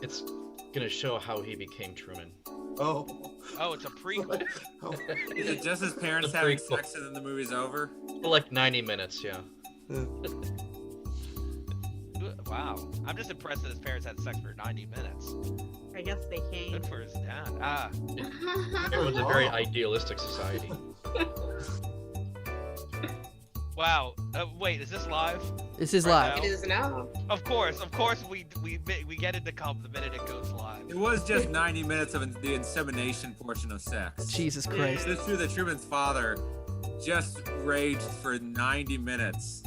It's gonna show how he became Truman. Oh, it's a prequel. Is it just his parents The having prequel. sex and then the movie's over? For like 90 minutes, yeah. Wow. I'm just impressed that his parents had sex for 90 minutes. I guess they came. Good for his dad. It was a very idealistic society. Wow. Wait, is this live? This is Right live. now? It is now. Of course we get it to come the minute it goes live. It was just 90 minutes of the insemination portion of sex. Jesus Christ. It's true that Truman's father just raged for 90 minutes.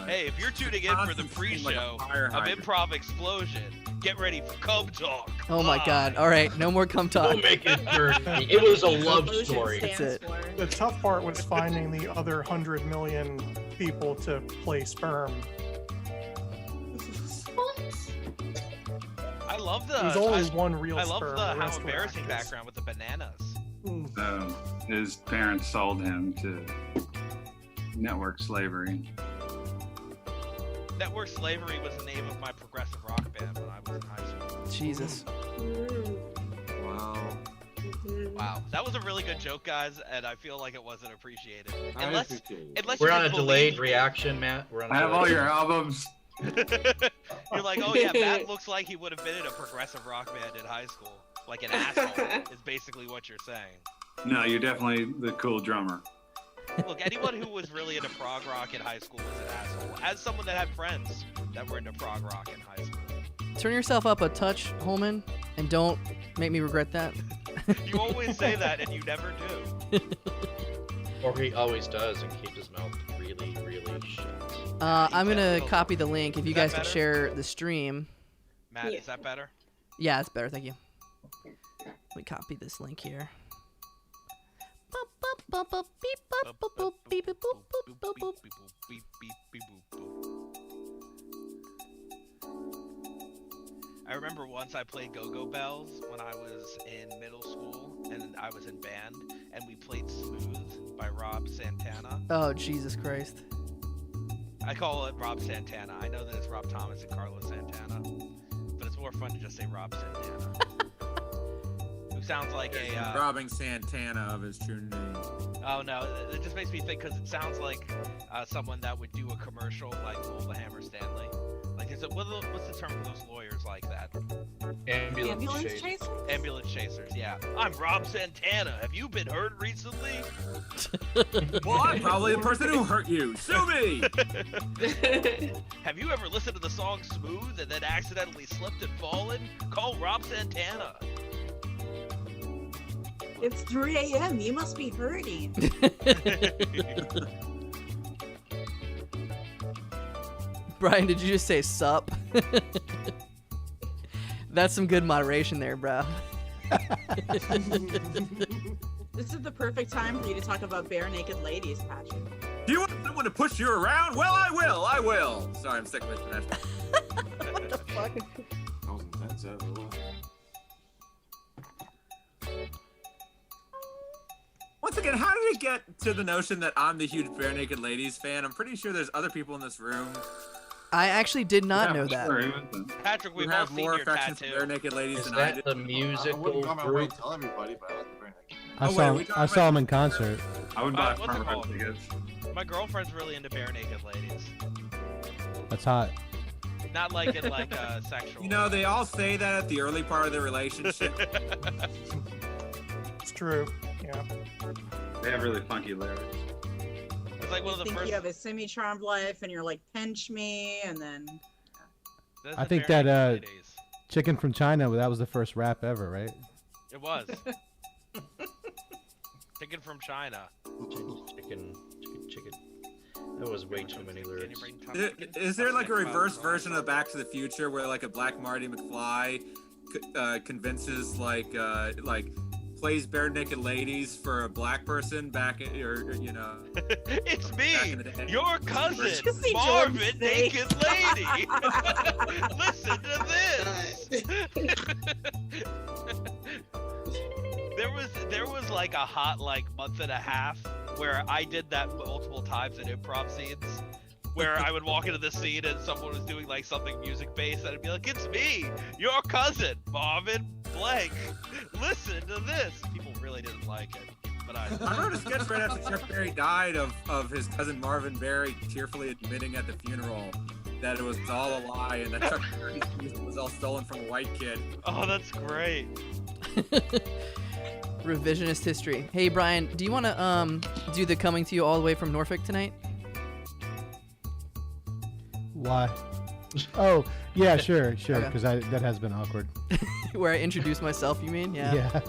Hey, if you're tuning in for the pre-show of Improv Explosion, get ready for Cum Talk. Oh my God. All right, no more cum talk. Don't make it dirty. It was a love Explosion story. That's stands it. for- The tough part was finding the other 100 million people to play sperm. I love the. There's only one real I love sperm. the the how rest were embarrassing actors. background with the bananas. His parents sold him to network slavery. Network Slavery was the name of my progressive rock band when I was in high school. Jesus. Wow. Wow, that was a really good joke, guys, and I feel like it wasn't appreciated. I Unless appreciate it. you We're on a just delayed believe- reaction, Matt. We're on a I have all delayed- your albums. You're like, oh yeah, Matt looks like he would have been in a progressive rock band in high school. Like an asshole is basically what you're saying. No, you're definitely the cool drummer. Look, anyone who was really into prog rock in high school was an asshole. As someone that had friends that were into prog rock in high school. Turn yourself up a touch, Holman, and don't make me regret that. You always say that and you never do. Or he always does and keeps his mouth really, really shut. I'm gonna copy the link if you Is that guys could better? share the stream. Matt, Yeah. is that better? Yeah, it's better. Thank you. Let me copy this link here. I remember once I played Go-Go Bells when I was in middle school and I was in band and we played Smooth by Rob Santana. Oh, Jesus Christ. I call it Rob Santana. I know that it's Rob Thomas and Carlos Santana, but it's more fun to just say Rob Santana. Who sounds like a Robbing Santana of his true name. oh no, it just makes me think because it sounds like someone that would do a commercial like Bull the Hammer Stanley. Like, is it what's the term for those lawyers like that? Ambulance chase. chaser? Ambulance chasers, yeah. I'm Rob Santana. Have you been hurt recently? Well, I'm probably the person who hurt you. Sue me! Have you ever listened to the song Smooth and then accidentally slipped and fallen? Call Rob Santana. It's 3 a.m. You must be hurting. Brian, did you just say sup? That's some good moderation there, bro. This is the perfect time for you to talk about bare naked ladies, Patrick. Do you want someone to push you around? Well, I will. Sorry, I'm sick of it. What the fuck? That was intense. That was a lot. Once again, how did it get to the notion that I'm the huge Bare Naked Ladies fan? I'm pretty sure there's other people in this room I actually did not know that. Sure, he was the- Patrick, who we've all have seen more your affection for Bare tattoo. Naked Ladies Is than I that do. the I musical wouldn't come out right group? and tell everybody, but I like the Bare Naked. Oh, wait, are we talking I saw about- him in concert. I would buy what's it front row called? tickets. My girlfriend's really into bare naked ladies. That's hot. Not like in like a sexual. You know, they all say that at the early part of the relationship. It's true. Yeah. They have really funky lyrics. It's like one of You the think first. you have a semi-charmed life, and you're like, pinch me, and then that's I the think bare that, naked ladies. Chicken from China, that was the first rap ever, right? It was. Chicken from China. Chicken. That was way too many Can you lyrics. bring Is there like a reverse version of Back to the Future where like a black Marty McFly convinces like plays Bare Naked Ladies for a black person back at, or you know? It's back me, in the day. your cousin, Did you see Marvin Jordan's face? Naked Lady. Listen to this. There was like a hot like month and a half where I did that multiple times in improv scenes, where I would walk into the scene and someone was doing like something music based, and I'd be like, "It's me, your cousin, Marvin Blank. Listen to this." People really didn't like it, but I wrote a sketch right after Chuck Berry died of his cousin Marvin Berry tearfully admitting at the funeral that it was all a lie and that Chuck Berry's music was all stolen from a white kid. Oh, that's great. Revisionist history. Hey Brian, do you want to do the coming to you all the way from Norfolk tonight? Why? Oh, yeah, sure, Okay. because that has been awkward. Where I introduce myself, you mean? Yeah. Yeah.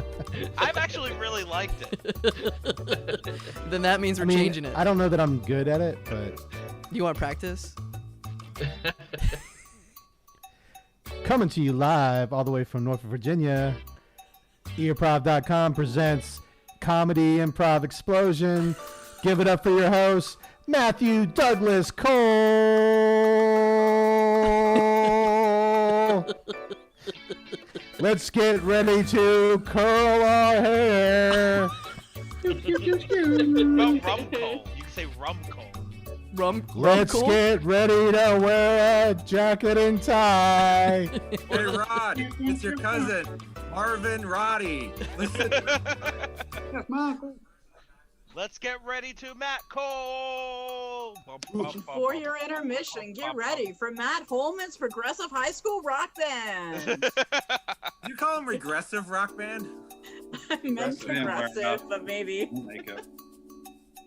I've actually really liked it. Then that means we're changing it. I don't know that I'm good at it, but You want to practice? coming to you live all the way from Norfolk, Virginia, Improv.com presents Comedy Improv Explosion. Give it up for your host, Matthew Douglas Cole. Let's get ready to curl our hair. No, rum coal. You can say rum coal. Let's cool? get ready to wear a jacket and tie. Hey Rod, it's your cousin, Marvin Roddy. Listen. Let's get ready to Matt Cole. For your intermission, get ready for Matt Holman's Progressive High School Rock Band. You call him regressive rock band? I meant Yeah, progressive, but maybe. Makeup.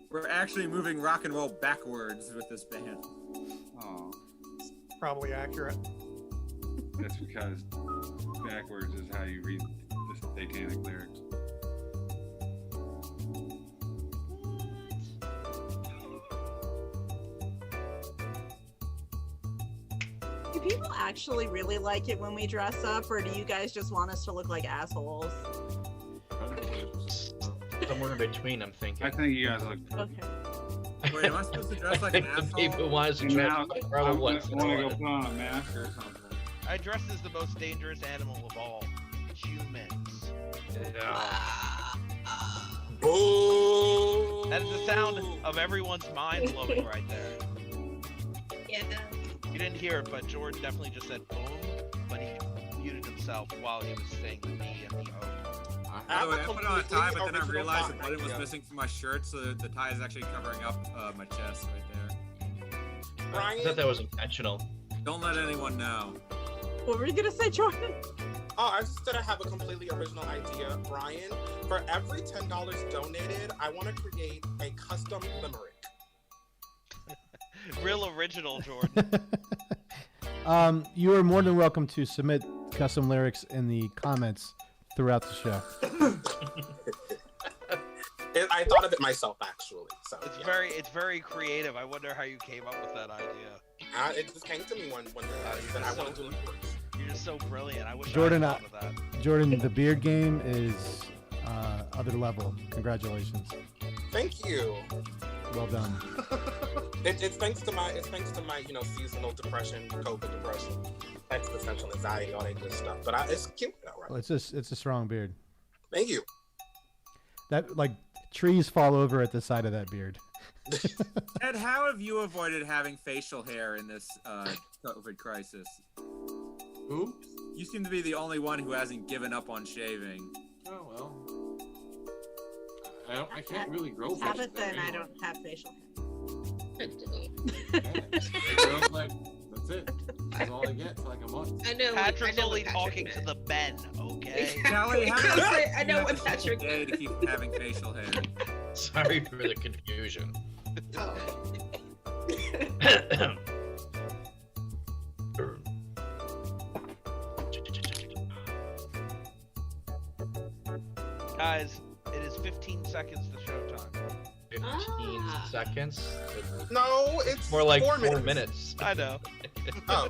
We're actually moving rock and roll backwards with this band. Oh, Probably accurate. that's because backwards is how you read the satanic lyrics. Do people actually really like it when we dress up, or do you guys just want us to look like assholes? Somewhere in between, I'm thinking. I think you guys look. Okay. Wait, am I supposed to dress like an People asshole? wants to Now, dress I probably want once to in a go while. put on a mask or something. I dress as the most dangerous animal of all, humans. Boo! That is the sound of everyone's mind blowing right there. Yeah, no. You didn't hear it, but Jordan definitely just said boom, but he muted himself while he was saying the B and the O. By the way, I put on a tie, but then I original realized the thought button was idea. missing from my shirt, so the tie is actually covering up my chest right there. I thought that was intentional. Don't let anyone know. What were you gonna say, Jordan? Oh, I just said I have a completely original idea, Brian. For every $10 donated, I want to create a custom limerick. Real original, Jordan. You are more than welcome to submit custom lyrics in the comments throughout the show. I thought of it myself, actually. So It's yeah. very creative. I wonder how you came up with that idea. It just came to me when I said I want to do lyrics. You're just so brilliant. I wish Jordan, I thought of that. Jordan, the beard game is other level. Congratulations. Thank you. Well done. It's thanks to my seasonal depression, COVID depression, existential anxiety, all that good stuff. But it's cute though, right? Well, it's a strong beard. Thank you. That like trees fall over at the side of that beard. Ed, how have you avoided having facial hair in this COVID crisis? Who? You seem to be the only one who hasn't given up on shaving. Oh well. I can't really grow Have facial it then. hair I anymore. don't have facial hair. It grows like that's it. That's all I get for like a month. I know. Patrick's I know only what talking Patrick to the Ben, okay? Kelly, how many I know what Patrick day to keep having facial hair? Sorry for the confusion. Oh. Guys, it is 15 seconds to showtime. 15 seconds? No, it's More like 4 4 minutes. minutes. I know. Oh,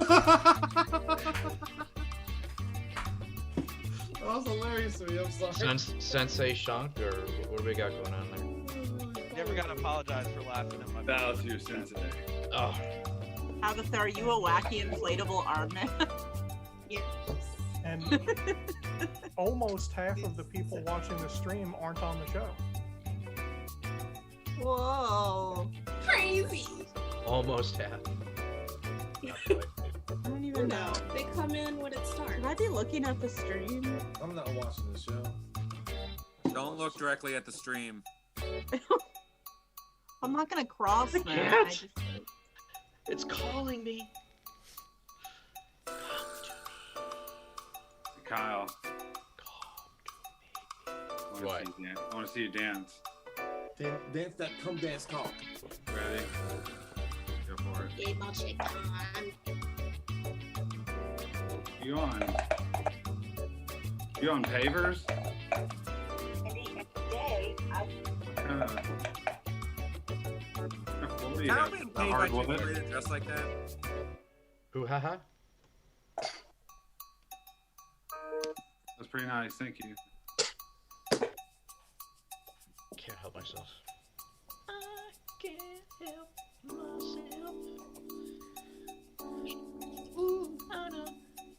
That was hilarious to me. I'm sorry. Sensei Shunk, or what do we got going on there? Never gotta apologize for laughing at my Bow to sensei. Oh, Agatha, are you a wacky inflatable arm man? And almost half of the people watching the stream aren't on the show. Whoa. Crazy. Almost half. I don't even know. No, they come in when it starts. Should I be looking at the stream? I'm not watching the show. Don't look directly at the stream. I'm not gonna cross that. can't. It's calling me. Kyle. What? I want to see you dance. Dance that come dance call. Ready? Go for it. Game on shake on. You on? You on pavers? What do you How have? being A paid by hardwood? Chick-fil-A to dress like that? Ooh, haha. That's pretty nice. Thank you. Can't help myself. I can't help myself. Ooh, on a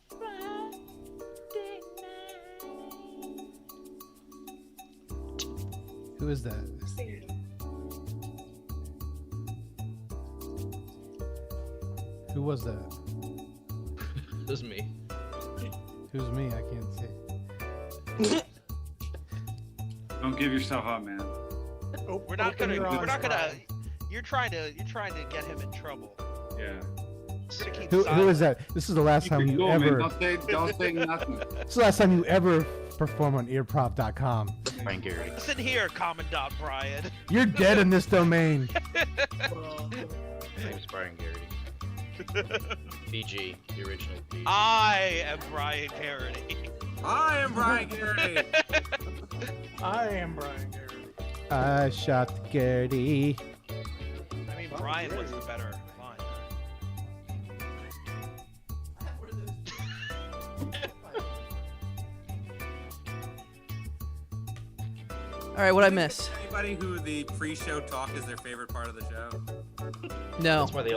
Friday night. Who is that? Who was that? This is me. Who's me? I can't see. Don't give yourself up, man. We're not Open gonna. your We're eyes not gonna. wide. You're trying to get him in trouble. Yeah. Just gonna keep Who silent. is that? This is the last time you Cool, man. ever. Don't say nothing. This is the last time you ever perform on earprov.com. Brian Garraty. Listen here, Commandant Brian. You're dead in this domain. My name's Brian Garraty. BG, the original BG. I am Brian Garraty. I am Brian Garraty. I am Brian Garraty. I shot Garrity. I mean, Brian was the better line. All right, what'd I miss? Anybody who the pre-show talk is their favorite part of the show? No. That's why they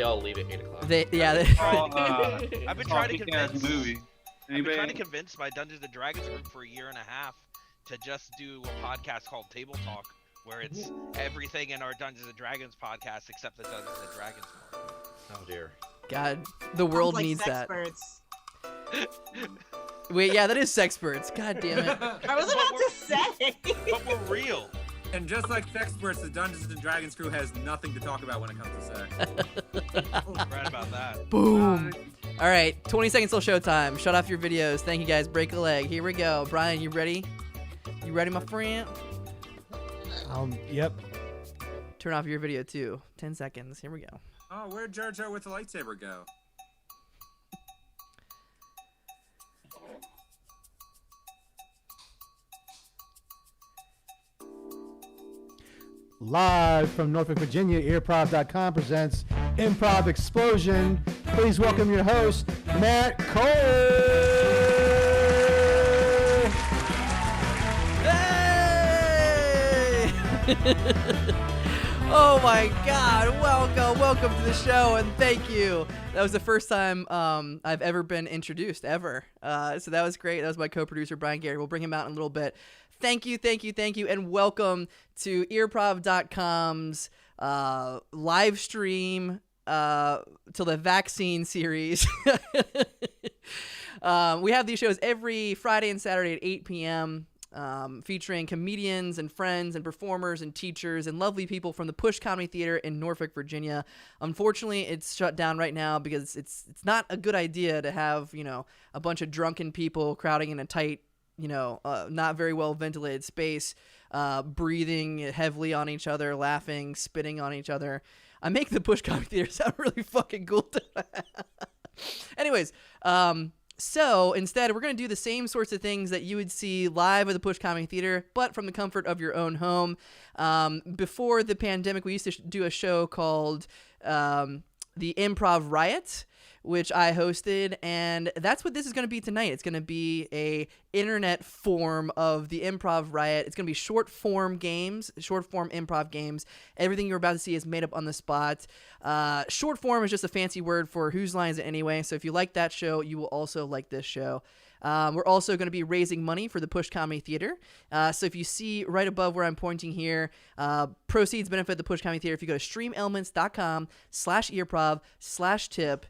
all leave at 8 o'clock. They, yeah. They, Oh, I've been trying to kick-ass convince. movie. I've been trying to Anybody? convince my Dungeons and Dragons group for a year and a half to just do a podcast called Table Talk, where it's everything in our Dungeons and Dragons podcast except the Dungeons and Dragons part. Oh dear. God, the world Sounds like needs that. sexperts. Wait, yeah, that is sexperts. God damn it. I was about to say. But we're real. And just like Sexperts, the Dungeons and Dragons crew has nothing to talk about when it comes to sex. Right about that. Boom. All right, 20 seconds till showtime. Shut off your videos. Thank you guys. Break a leg. Here we go. Brian, you ready? You ready, my friend? Yep. Turn off your video too. 10 seconds. Here we go. Oh, where'd Jar Jar with the lightsaber go? Live from Norfolk, Virginia, earprov.com presents Improv Explosion. Please welcome your host, Matt Cole. Hey! Oh my God! Welcome to the show, and thank you. That was the first time I've ever been introduced ever. So that was great. That was my co-producer Brian Garraty. We'll bring him out in a little bit. Thank you, and welcome to earprov.com's live stream to the vaccine series. We have these shows every Friday and Saturday at 8 p.m. Featuring comedians and friends and performers and teachers and lovely people from the Push Comedy Theater in Norfolk, Virginia. Unfortunately, it's shut down right now because it's not a good idea to have, a bunch of drunken people crowding in a tight, not very well ventilated space, breathing heavily on each other, laughing, spitting on each other. I make the Push Comedy Theater sound really fucking cool. Anyways, so instead, we're going to do the same sorts of things that you would see live at the Push Comedy Theater, but from the comfort of your own home. Before the pandemic, we used to do a show called the Improv Riot. which I hosted, and that's what this is going to be tonight. It's going to be a internet form of the Improv Riot. It's going to be short form improv games. Everything you're about to see is made up on the spot. Short form is just a fancy word for Whose Line Is It Anyway? So if you like that show, you will also like this show. We're also going to be raising money for the Push Comedy Theater. So if you see right above where I'm pointing here, proceeds benefit the Push Comedy Theater. If you go to streamelements.com/earprov/tip,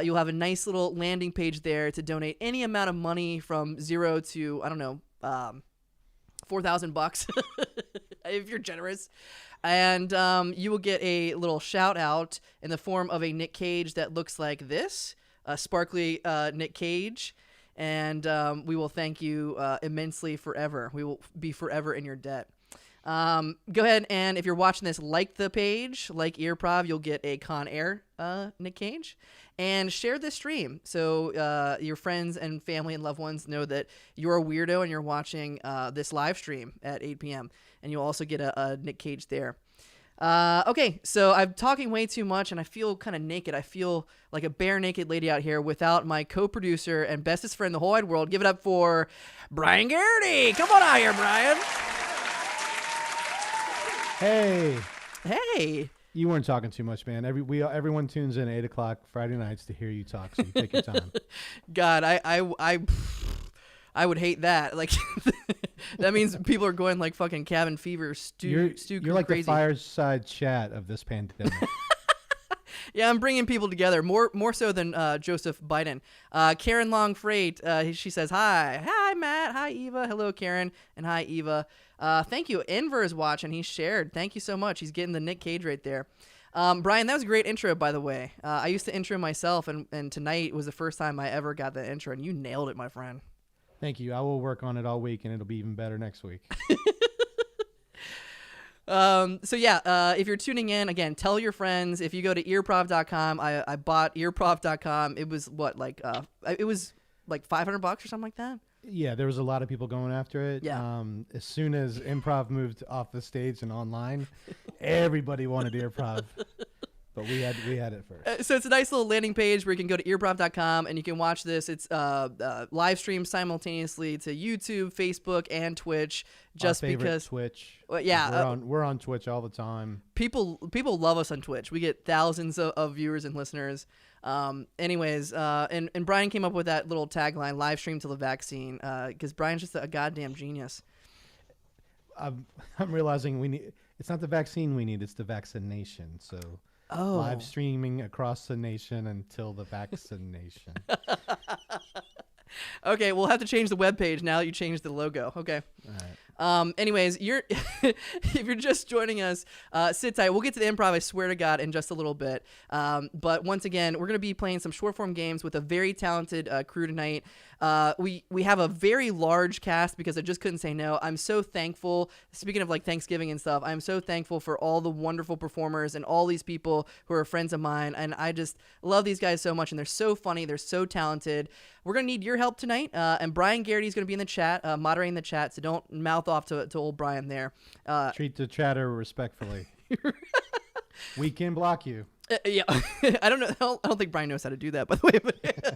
you'll have a nice little landing page there to donate any amount of money from 0 to, I don't know, $4,000 if you're generous. And you will get a little shout out in the form of a Nick Cage that looks like this, a sparkly Nick Cage. And we will thank you immensely forever. We will be forever in your debt. Go ahead and if you're watching this, like the page, like Earprov, you'll get a Con Air Nick Cage. And share this stream so your friends and family and loved ones know that you're a weirdo and you're watching this live stream at 8 p.m. And you'll also get a Nick Cage there. Okay, so I'm talking way too much, and I feel kind of naked. I feel like a bare naked lady out here without my co-producer and bestest friend in the whole wide world. Give it up for Brian Garraty. Come on out here, Brian. Hey. Hey. You weren't talking too much, man. Everyone tunes in at 8 o'clock Friday nights to hear you talk, so you take your time. God, I would hate that. Like, that means people are going like fucking cabin fever, You're like crazy. the fireside chat of this pandemic. Yeah, I'm bringing people together more so than Joseph Biden. Karen Long Freight, she says hi Matt, hi Eva, hello Karen, and hi Eva. Thank you. Enver is watching. He shared. Thank you so much. He's getting the Nick Cage right there. Brian, that was a great intro, by the way. I used to intro myself, and tonight was the first time I ever got that intro, and you nailed it, my friend. Thank you. I will work on it all week, and it'll be even better next week. So yeah, if you're tuning in, again, tell your friends. If you go to earprov.com, I bought earprov.com. It was it was like $500 or something like that. Yeah, there was a lot of people going after it. Yeah. As soon as Improv moved off the stage and online, everybody wanted Earprov. But we had it first. So it's a nice little landing page where you can go to earprov.com and you can watch this. It's live streamed simultaneously to YouTube, Facebook, and Twitch. Just Our favorite because Twitch. Well, yeah, we're on Twitch all the time. People love us on Twitch. We get thousands of viewers and listeners. Anyways, and Brian came up with that little tagline, live stream till the vaccine, because Brian's just a goddamn genius. I'm realizing it's not the vaccine we need, it's the vaccination. So live streaming across the nation until the vaccination. Okay, we'll have to change the webpage now that you changed the logo. Okay. All right. Anyways, if you're just joining us, sit tight. We'll get to the Improv, I swear to God, in just a little bit. But once again, we're going to be playing some short form games with a very talented crew tonight. We have a very large cast because I just couldn't say no. I'm so thankful. Speaking of like Thanksgiving and stuff, I'm so thankful for all the wonderful performers and all these people who are friends of mine. And I just love these guys so much. And they're so funny. They're so talented. We're going to need your help tonight. And Brian Garraty is going to be in the chat, moderating the chat. So don't mouth off to old Brian there. Treat the chatter respectfully. We can block you. Yeah, I don't know. I don't think Brian knows how to do that, by the way. But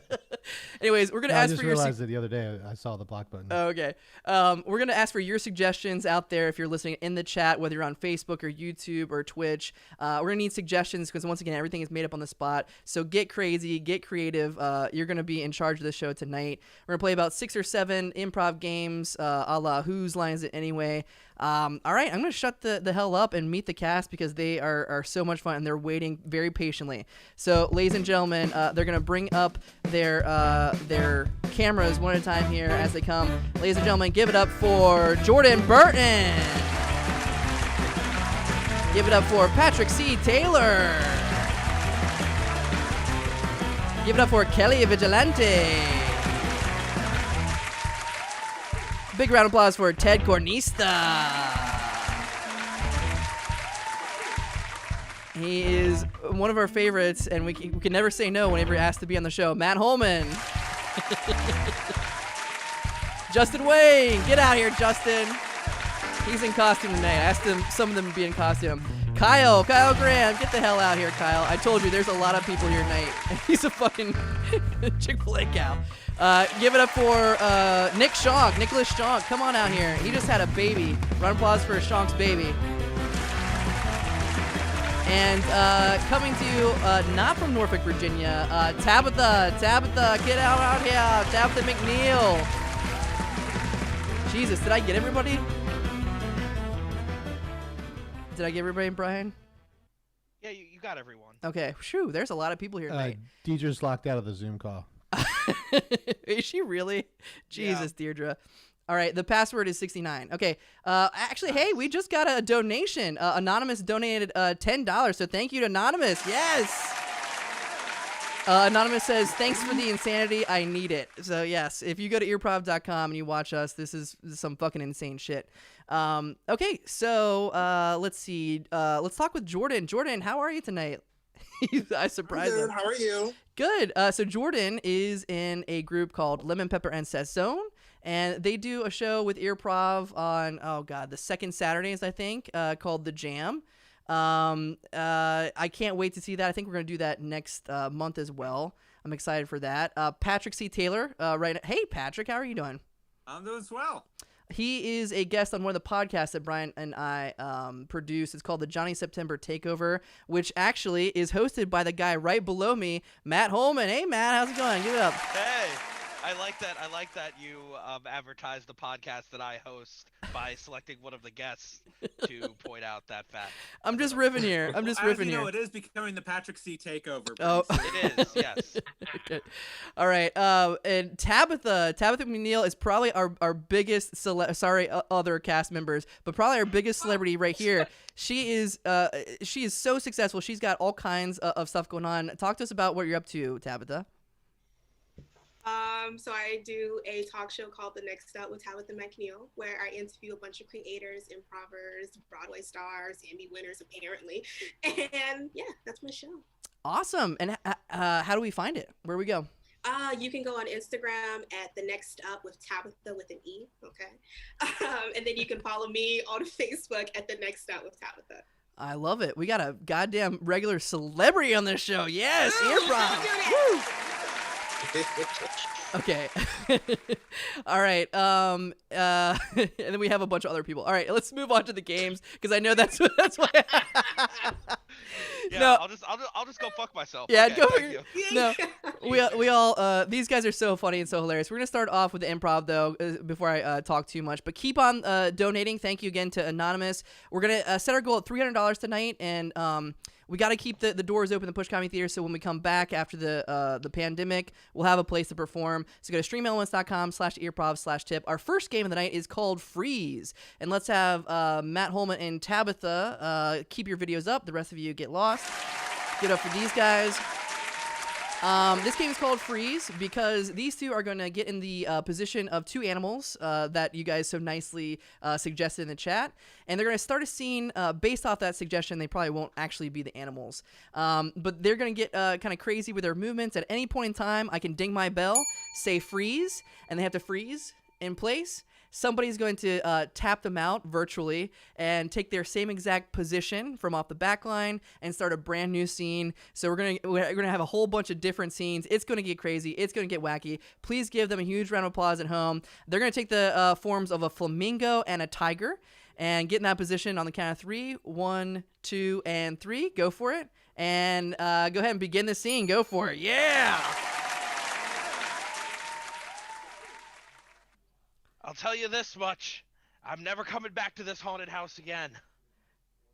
anyways, we're gonna ask for your. I just realized it the other day. I saw the block button. Okay, we're gonna ask for your suggestions out there if you're listening in the chat, whether you're on Facebook or YouTube or Twitch. We're gonna need suggestions because once again, everything is made up on the spot. So get crazy, get creative. You're gonna be in charge of the show tonight. We're gonna play about 6 or 7 improv games, a la Whose Line Is It Anyway. All right, I'm gonna shut the hell up and meet the cast because they are so much fun and they're waiting very patiently. So, ladies and gentlemen, they're gonna bring up their cameras one at a time here as they come. Ladies and gentlemen, give it up for Jordan Burton. Give it up for Patrick C. Taylor. Give it up for Kelly Vigilante. Big round of applause for Ted Cornista. He is one of our favorites, and we can never say no whenever asked to be on the show. Matt Holman. Justin Wayne. Get out here, Justin. He's in costume tonight. I asked some of them to be in costume. Kyle Graham, get the hell out here, Kyle. I told you, there's a lot of people here tonight. He's a fucking Chick-fil-A cow. Give it up for Nicholas Shonk. Come on out here. He just had a baby. Round of applause for Shonk's baby. And coming to you, not from Norfolk, Virginia, Tabitha, get out here. Tabitha McNeil. Jesus, did I get everybody? Did I get everybody, Brian? Yeah, you got everyone. Okay, shoo, there's a lot of people here tonight. Deidre's locked out of the Zoom call. Is she really? Jesus, Deirdre. All right, the password is 69. Okay, actually, hey, we just got a donation. Anonymous donated $10, so thank you to Anonymous. Yes. Anonymous says, thanks for the insanity. I need it. So, yes, if you go to earprov.com and you watch us, this is some fucking insane shit. Okay, so let's see. Let's talk with Jordan. Jordan, how are you tonight? I surprised him. How are you? Good. So Jordan is in a group called Lemon Pepper and Sazone, and they do a show with Improv on, the second Saturdays, I think, called The Jam. I can't wait to see that. I think we're going to do that next month as well. I'm excited for that. Patrick C. Taylor, Hey, Patrick, how are you doing? I'm doing swell. He is a guest on one of the podcasts that Brian and I produce. It's called the Johnny September Takeover, which actually is hosted by the guy right below me, Matt Holman. Hey, Matt, how's it going? Give it up. Hey, I like that you advertise the podcast that I host by selecting one of the guests to point out that fact. I'm just riffing here. It is becoming the Patrick C. takeover. Oh, it is. Yes. Okay. All right. And Tabitha McNeil is probably our biggest other cast members, but probably our biggest celebrity right here. She is so successful. She's got all kinds of stuff going on. Talk to us about what you're up to, Tabitha. So I do a talk show called The Next Up with Tabitha McNeil, where I interview a bunch of creators, improvers, Broadway stars, Emmy winners, apparently. And yeah, that's my show. Awesome. And how do we find it? Where we go? You can go on Instagram at The Next Up with Tabitha with an E, okay? And then you can follow me on Facebook at The Next Up with Tabitha. I love it. We got a goddamn regular celebrity on this show. Yes, Improv. Woo! Okay. All right. And then we have a bunch of other people. All right, let's move on to the games because I know that's why. Yeah, no. I'll just go fuck myself. Yeah, okay, go. thank you. No, we all these guys are so funny and so hilarious. We're gonna start off with the improv though before I talk too much. But keep on donating. Thank you again to Anonymous. We're gonna set our goal at $300 tonight, and we got to keep the doors open in the Push Comedy Theater so when we come back after the pandemic, we'll have a place to perform. So go to streamelements.com/earprov/tip. Our first game of the night is called Freeze. And let's have Matt Holman and Tabitha keep your videos up. The rest of you get lost. Get up for these guys. This game is called Freeze because these two are going to get in the position of two animals that you guys so nicely suggested in the chat. And they're going to start a scene based off that suggestion. They probably won't actually be the animals. But they're going to get kind of crazy with their movements. At any point in time, I can ding my bell, say freeze, and they have to freeze in place. Somebody's going to tap them out virtually and take their same exact position from off the back line and start a brand new scene. So we're gonna have a whole bunch of different scenes. It's gonna get crazy. It's gonna get wacky. Please give them a huge round of applause at home. They're gonna take the forms of a flamingo and a tiger and get in that position on the count of 3. 1, 2, and 3. Go for it. And go ahead and begin the scene. Go for it. Yeah. I'll tell you this much. I'm never coming back to this haunted house again.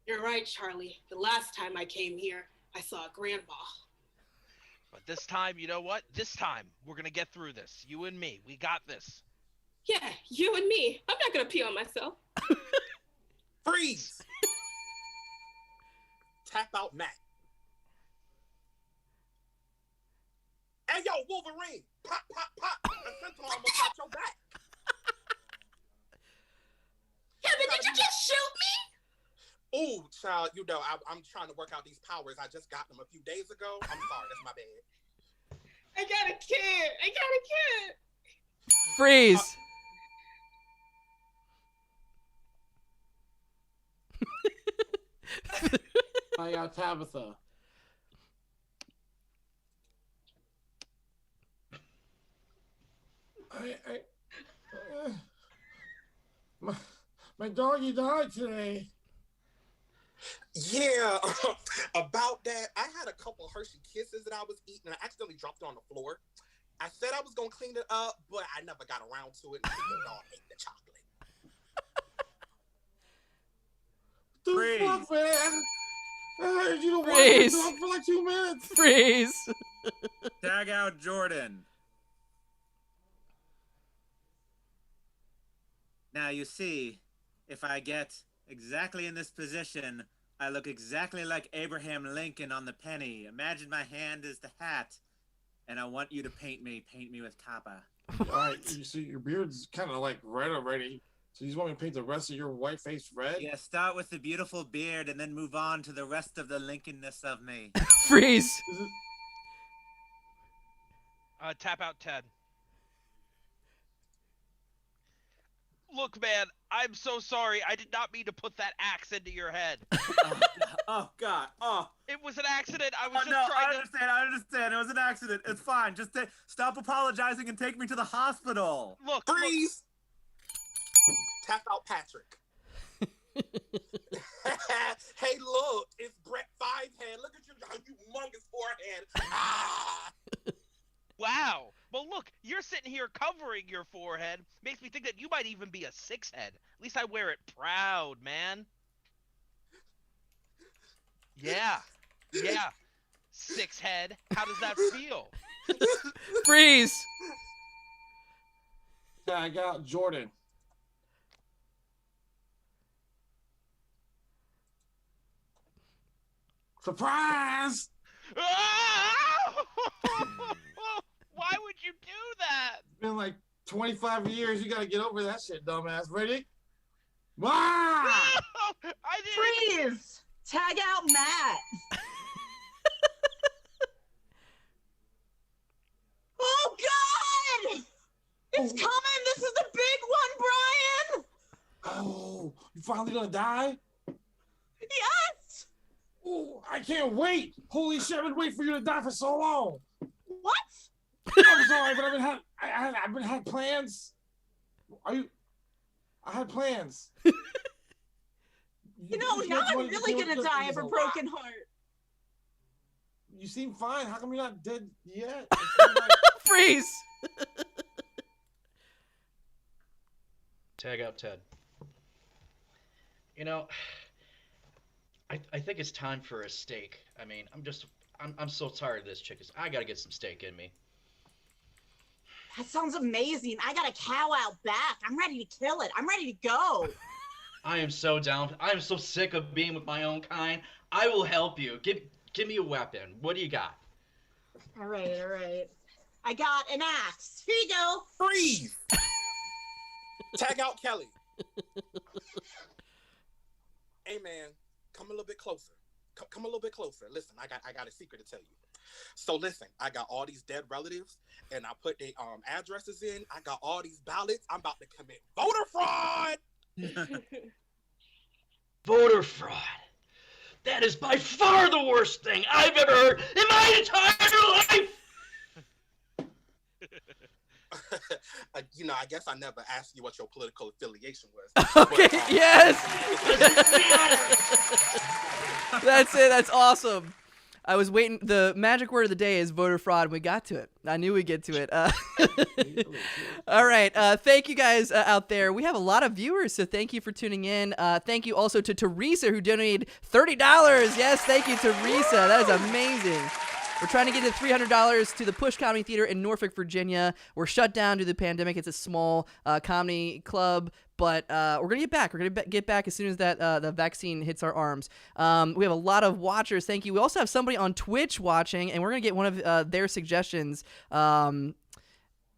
You're right, Charlie. The last time I came here, I saw a grandma. But this time, you know what? This time, we're going to get through this. You and me. We got this. Yeah, you and me. I'm not going to pee on myself. Freeze! Tap out Matt. Hey, yo, Wolverine! Pop, pop, pop! A sentinel almost got your back. Kevin, did you just shoot me? Ooh, child, you know, I'm trying to work out these powers. I just got them a few days ago. I'm sorry, that's my bad. I got a kid. Freeze. I got Tabitha. My doggy died today. Yeah, about that, I had a couple Hershey Kisses that I was eating, and I accidentally dropped it on the floor. I said I was gonna clean it up, but I never got around to it. And the dog ate the chocolate. The fuck, man? I heard you to walk Freeze. the dog for like 2 minutes. Freeze. Tag out Jordan. Now you see, if I get exactly in this position, I look exactly like Abraham Lincoln on the penny. Imagine my hand is the hat, and I want you to paint me with copper. All right, you see, your beard's kind of like red already. So you just want me to paint the rest of your white face red? Yeah, start with the beautiful beard and then move on to the rest of the Lincolnness of me. Freeze. Tap out Ted. Look, man, I'm so sorry. I did not mean to put that axe into your head. Oh God! Oh. It was an accident. I was just no, trying I understand. It was an accident. It's fine. Just stop apologizing and take me to the hospital. Look, Freeze! Tap out Patrick. Hey, look, it's Brett Fivehead. Look at your humongous forehead. Ah! Wow. Well, look, you're sitting here covering your forehead. Makes me think that you might even be a 6-head. At least I wear it proud, man. Yeah. 6-head. How does that feel? Freeze. Yeah, I got Jordan. Surprise! Why would you do that? It's been like 25 years. You gotta get over that shit, dumbass. Ready? Wow! I didn't. Freeze! Tag out Matt. Oh God! It's coming. This is the big one, Brian. Oh, you finally gonna die? Yes. Oh, I can't wait. Holy shit, I've been waiting for you to die for so long. What? I'm sorry, but I've been had plans. I had plans. You know, now I'm really gonna die of a broken heart. You seem fine. How come you're not dead yet? Freeze. Tag out Ted. You know, I think it's time for a steak. I mean, I'm so tired of this chicken. I gotta get some steak in me. That sounds amazing. I got a cow out back. I'm ready to kill it. I'm ready to go. I am so down. I am so sick of being with my own kind. I will help you. Give me a weapon. What do you got? All right. I got an axe. Here you go. Freeze! Tag out Kelly. Hey man, come a little bit closer. Come a little bit closer. Listen, I got a secret to tell you. So listen, I got all these dead relatives, and I put their addresses in. I got all these ballots. I'm about to commit voter fraud. Voter fraud. That is by far the worst thing I've ever heard in my entire life. I guess I never asked you what your political affiliation was. Okay. But, Yes. That's it. That's awesome. I was waiting. The magic word of the day is voter fraud. And we got to it. I knew we'd get to it. All right. Thank you guys out there. We have a lot of viewers, so thank you for tuning in. Thank you also to Teresa, who donated $30. Yes, thank you, Teresa. That is amazing. We're trying to get to $300 to the Push Comedy Theater in Norfolk, Virginia. We're shut down due to the pandemic. It's a small comedy club, but we're going to get back. We're going to get back as soon as that the vaccine hits our arms. We have a lot of watchers. Thank you. We also have somebody on Twitch watching, and we're going to get one of their suggestions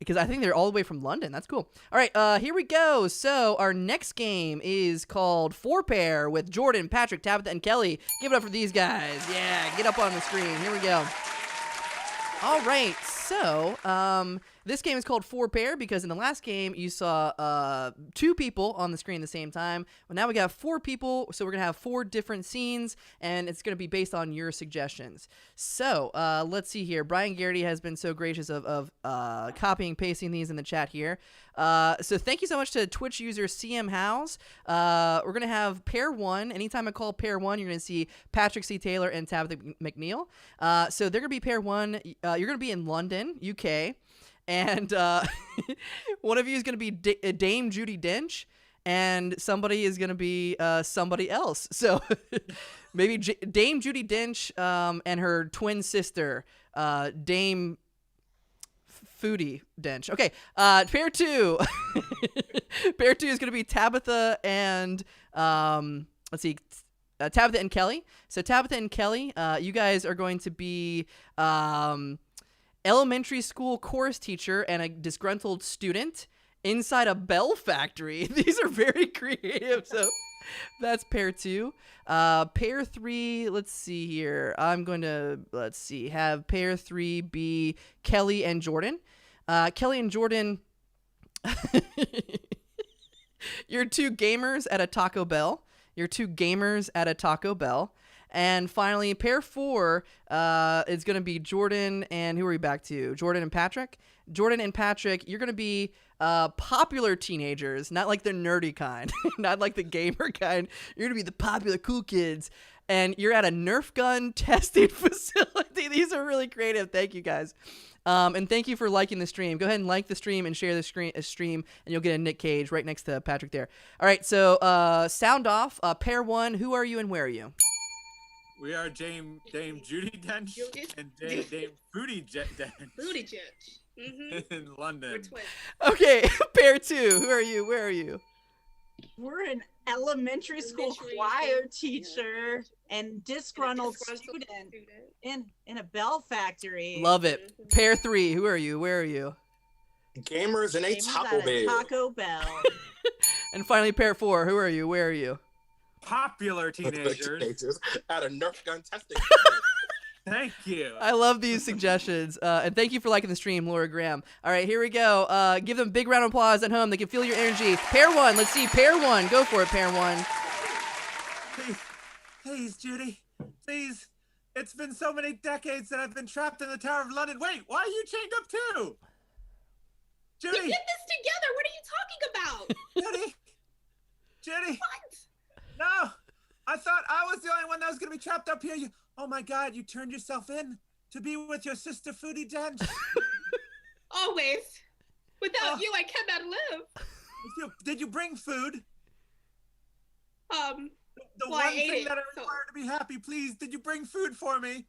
because I think they're all the way from London. That's cool. All right, here we go. So our next game is called Four Pair with Jordan, Patrick, Tabitha, and Kelly. Give it up for these guys. Yeah, get up on the screen. Here we go. All right, so This game is called 4-Pair because in the last game you saw 2 people on the screen at the same time. Well, now we got 4 people, so we're going to have 4 different scenes, and it's going to be based on your suggestions. So let's see here. Brian Garraty has been so gracious of copying and pasting these in the chat here. So thank you so much to Twitch user CM House. We're going to have pair 1. Anytime I call pair 1, you're going to see Patrick C. Taylor and Tabitha McNeil. So they're going to be pair 1. You're going to be in London, UK. And one of you is going to be Dame Judi Dench. And somebody is going to be somebody else. So maybe Dame Judi Dench and her twin sister, Dame Foodie Dench. Okay, pair 2. Pair 2 is going to be Tabitha and, let's see, Tabitha and Kelly. So Tabitha and Kelly, you guys are going to be elementary school chorus teacher and a disgruntled student inside a bell factory. These are very creative. So that's pair 2. Pair 3, let's see here. I'm going to, have pair 3 be Kelly and Jordan. Kelly and Jordan, you're 2 gamers at a Taco Bell. And finally, pair 4 is going to be Jordan and who are we back to? Jordan and Patrick. Jordan and Patrick, you're going to be popular teenagers, not like the nerdy kind, not like the gamer kind. You're going to be the popular cool kids. And you're at a Nerf gun testing facility. These are really creative. Thank you, guys. And thank you for liking the stream. Go ahead and like the stream and share the stream, and you'll get a Nick Cage right next to Patrick there. All right, so sound off. Pair 1, who are you and where are you? We are Dame Judi Dench and Dame Foodie Dench. Foodie Dench. Mm-hmm. In London. We're twins. Okay, pair 2, who are you? Where are you? We're an elementary school choir teacher and disgruntled student in a bell factory. Love it. Pair 3, who are you? Where are you? Gamers in a Taco Bell. And finally, pair 4, who are you? Where are you? Popular teenagers at a Nerf gun testing. Thank you. I love these suggestions. And thank you for liking the stream, Laura Graham. All right, here we go. Give them a big round of applause at home. They can feel your energy. Pair 1. Let's see. Pair 1. Go for it, pair 1. Please, Judy. Please. It's been so many decades that I've been trapped in the Tower of London. Wait, why are you chained up too? Judy. We did this together. What are you talking about? Judy. What? No. I thought I was the only one that was going to be trapped up here. Oh my God, you turned yourself in to be with your sister Foodie Dench. Always. Without you, I cannot live. Did you bring food? The well, one thing that I require to be happy, please, did you bring food for me?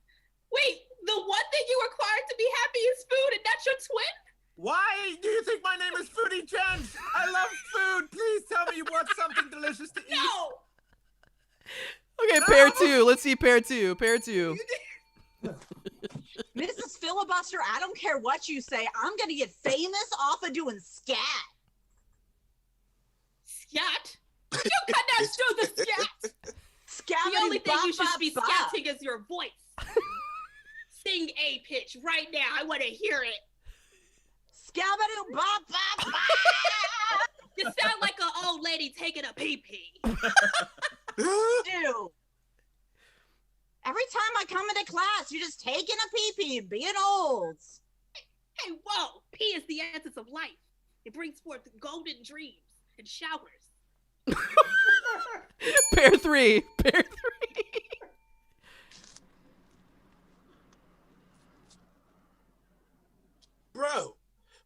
Wait, the one thing you require to be happy is food, and that's your twin? Why do you think my name is Foodie Dench? I love food. Please tell me you brought something delicious to eat. No. Okay, pair 2. Let's see pair 2. Pair 2. Mrs. Filibuster, I don't care what you say. I'm going to get famous off of doing scat. Scat? You cannot do the scat. The only thing you should be scatting is your voice. Sing a pitch right now. I want to hear it. Scabadoo bop bop bop. You sound like an old lady taking a pee-pee. Dude. Every time I come into class, you're just taking a pee-pee and being old. Hey, whoa. Pee is the essence of life. It brings forth golden dreams and showers. Pair 3. Pair 3.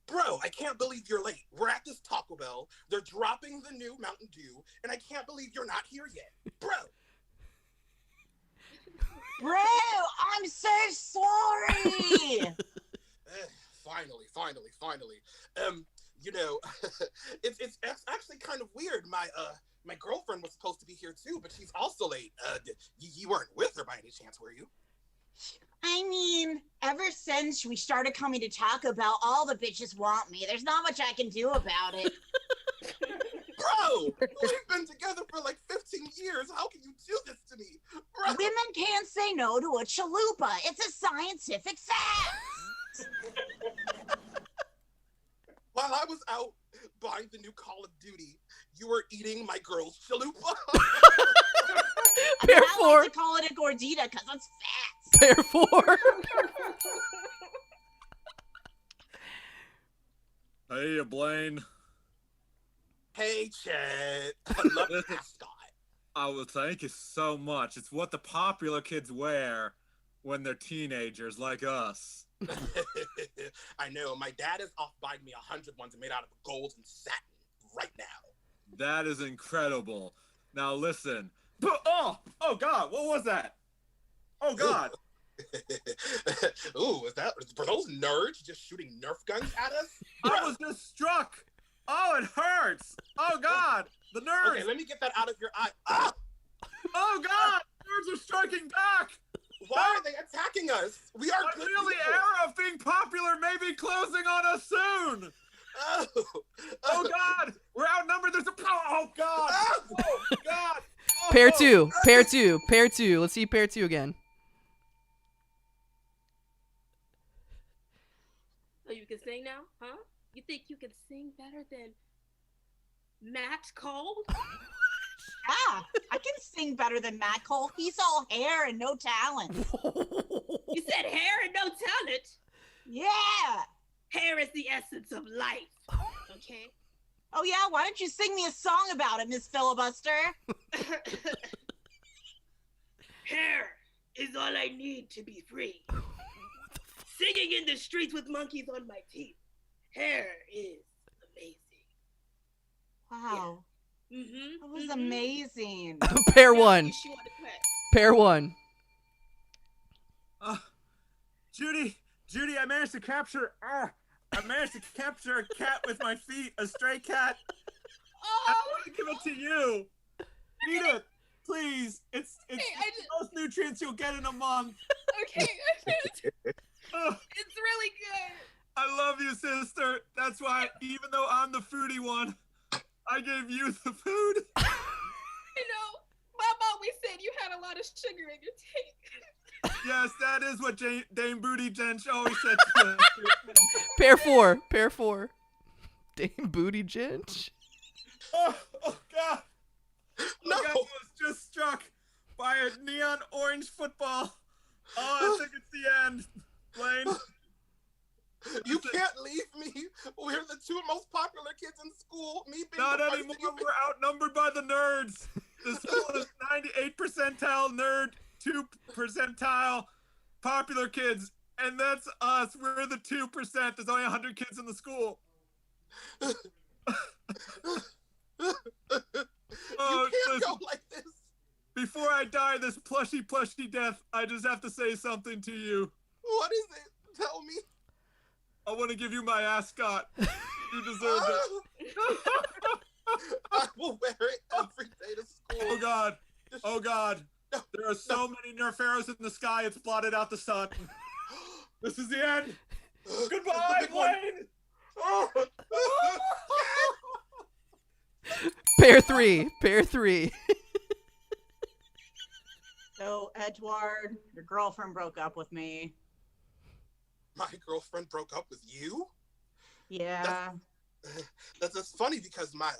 Bro, I can't believe you're late. We're at this Taco Bell. They're dropping the new Mountain Dew, and I can't believe you're not here yet. Bro, I'm so sorry. Finally. It's actually kind of weird. My girlfriend was supposed to be here too, but she's also late. You weren't with her by any chance, were you? I mean, ever since we started coming to Taco Bell, all the bitches want me. There's not much I can do about it. Bro, we've been together for like 15 years. How can you do this to me? Bro. Women can't say no to a chalupa. It's a scientific fact. While I was out buying the new Call of Duty, you were eating my girl's chalupa. Pair I four. like to call it a gordita because it's fat. Pair 4. Hey, Blaine. Hey, Chet. I love the mascot. Well, thank you so much. It's what the popular kids wear when they're teenagers like us. I know. My dad is off buying me 100 ones made out of gold and satin right now. That is incredible. Now listen. Oh God, what was that? Oh God. Ooh, were those nerds just shooting Nerf guns at us? I was just struck. Oh, it hurts. Oh God, the nerds. Okay, let me get that out of your eye. Ah! Oh God, nerds are striking back. Why are they attacking us? We are good Really, people. era of being popular may be closing on us soon. Oh God, we're outnumbered. There's a oh God. Oh God. Oh, Pair 2. Pair 2. Pair 2. Let's see pair 2 again. Oh, you can sing now, huh? You think you can sing better than Matt Cole? Yeah, I can sing better than Matt Cole. He's all hair and no talent. You said hair and no talent? Yeah. Hair is the essence of life. Okay? Oh, yeah? Why don't you sing me a song about it, Miss Filibuster? Hair is all I need to be free. Singing in the streets with monkeys on my teeth. Hair is amazing. Wow. Yeah. Mm-hmm. That was amazing. Pair 1. You sure to quit. Pair 1. Judy, I managed to capture. I managed to capture a cat with my feet, a stray cat. I want to give it to you. Eat it, please. It's the most nutrients you'll get in a month. Okay. It's really good. I love you, sister. That's why, even though I'm the foodie one, I gave you the food. You know, Mom always said you had a lot of sugar in your teeth. Yes, that is what Dame Booty Jench always said to us. Pair 4. Pair 4. Dame Booty Jench. Oh God. No. I was just struck by a neon orange football. Oh, I think it's the end, Blaine. You can't leave me. We're the two most popular kids in school. Me being Not the first anymore. that you- We're outnumbered by the nerds. The school is 98 percentile nerd, 2 percentile popular kids, and that's us. We're the 2%. There's only 100 kids in the school. You Oh, can't listen. go like this. Before I die this plushy death, I just have to say something to you. What is it? Tell me. I want to give you my ascot. You deserve it. I will wear it every day to school. Oh God. Oh God. There are so many Nerf arrows in the sky, it's blotted out the sun. This is the end. Goodbye, Blaine. Pair 3. Pair 3. So, Edward, your girlfriend broke up with me. My girlfriend broke up with you? Yeah. That's funny because my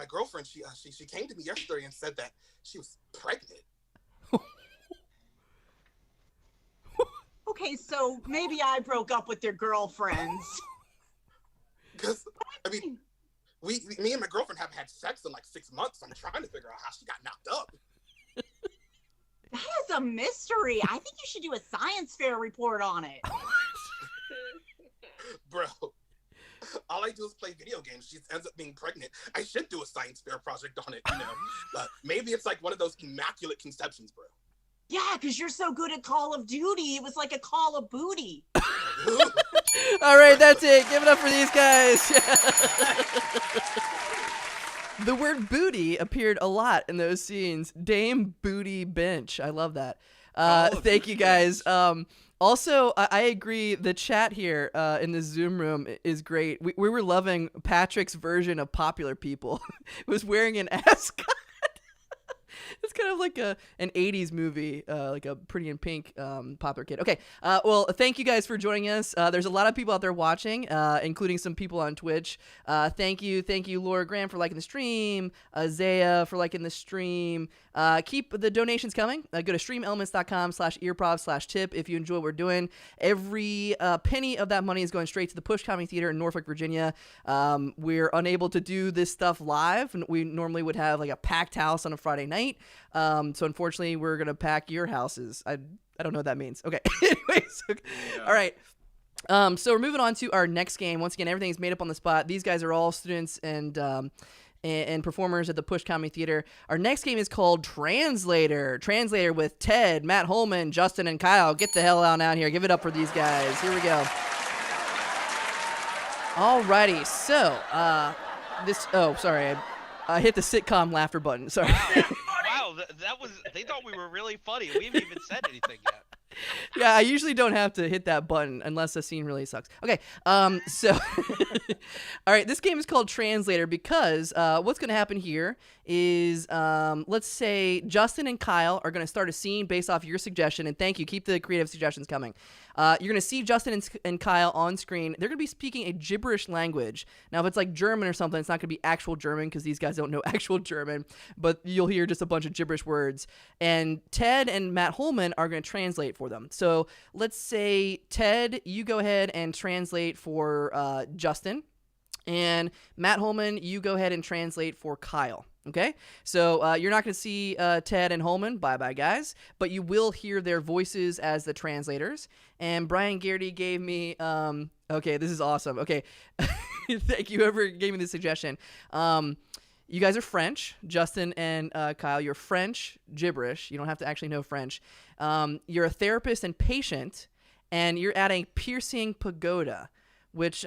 girlfriend she came to me yesterday and said that she was pregnant. Okay, so maybe I broke up with your girlfriends. Because I mean, me and my girlfriend haven't had sex in like 6 months. I'm trying to figure out how she got knocked up. That is a mystery. I think you should do a science fair report on it. Bro, all I do is play video games. She ends up being pregnant. I should do a science fair project on it, you know. But maybe it's like one of those immaculate conceptions, bro. Yeah, because you're so good at Call of Duty. It was like a call of booty. All right, that's it. Give it up for these guys. The word booty appeared a lot in those scenes. Dame Booty Bench. I love that. Thank you guys. Also, I agree. The chat here in the Zoom room is great. We were loving Patrick's version of popular people. It was wearing an ascot. It's kind of like an 80s movie, like a Pretty in Pink popular kid. Okay, well, thank you guys for joining us. There's a lot of people out there watching, including some people on Twitch. Thank you, Laura Graham, for liking the stream, Zaya for liking the stream. Keep the donations coming. Go to streamelements.com/earprov/tip if you enjoy what we're doing. Every penny of that money is going straight to the Push Comedy Theater in Norfolk, Virginia. We're unable to do this stuff live. We normally would have like a packed house on a Friday night. So unfortunately, we're going to pack your houses. I don't know what that means. Okay. Anyways. Okay. Yeah. All right. So we're moving on to our next game. Once again, everything's made up on the spot. These guys are all students and performers at the Push Comedy Theater. Our next game is called Translator. Translator with Ted, Matt Holman, Justin, and Kyle. Get the hell out here. Give it up for these guys. Here we go. Alrighty. So, sorry. I hit the sitcom laughter button. Sorry. Wow, that was. They thought we were really funny. We haven't even said anything yet. Yeah, I usually don't have to hit that button unless the scene really sucks. Okay, so, all right, this game is called Translator because what's going to happen here is, let's say Justin and Kyle are going to start a scene based off your suggestion, and thank you, keep the creative suggestions coming. You're going to see Justin and Kyle on screen. They're going to be speaking a gibberish language. Now, if it's like German or something, it's not going to be actual German because these guys don't know actual German, but you'll hear just a bunch of gibberish words. And Ted and Matt Holman are going to translate for them. So let's say, Ted, you go ahead and translate for Justin. And Matt Holman, you go ahead and translate for Kyle. Okay, so you're not going to see Ted and Holman, bye-bye guys, but you will hear their voices as the translators. And Brian Garraty gave me, okay, this is awesome. Okay, thank you whoever gave me the suggestion. You guys are French, Justin and Kyle, you're French gibberish. You don't have to actually know French. You're a therapist and patient, and you're at a piercing pagoda, which...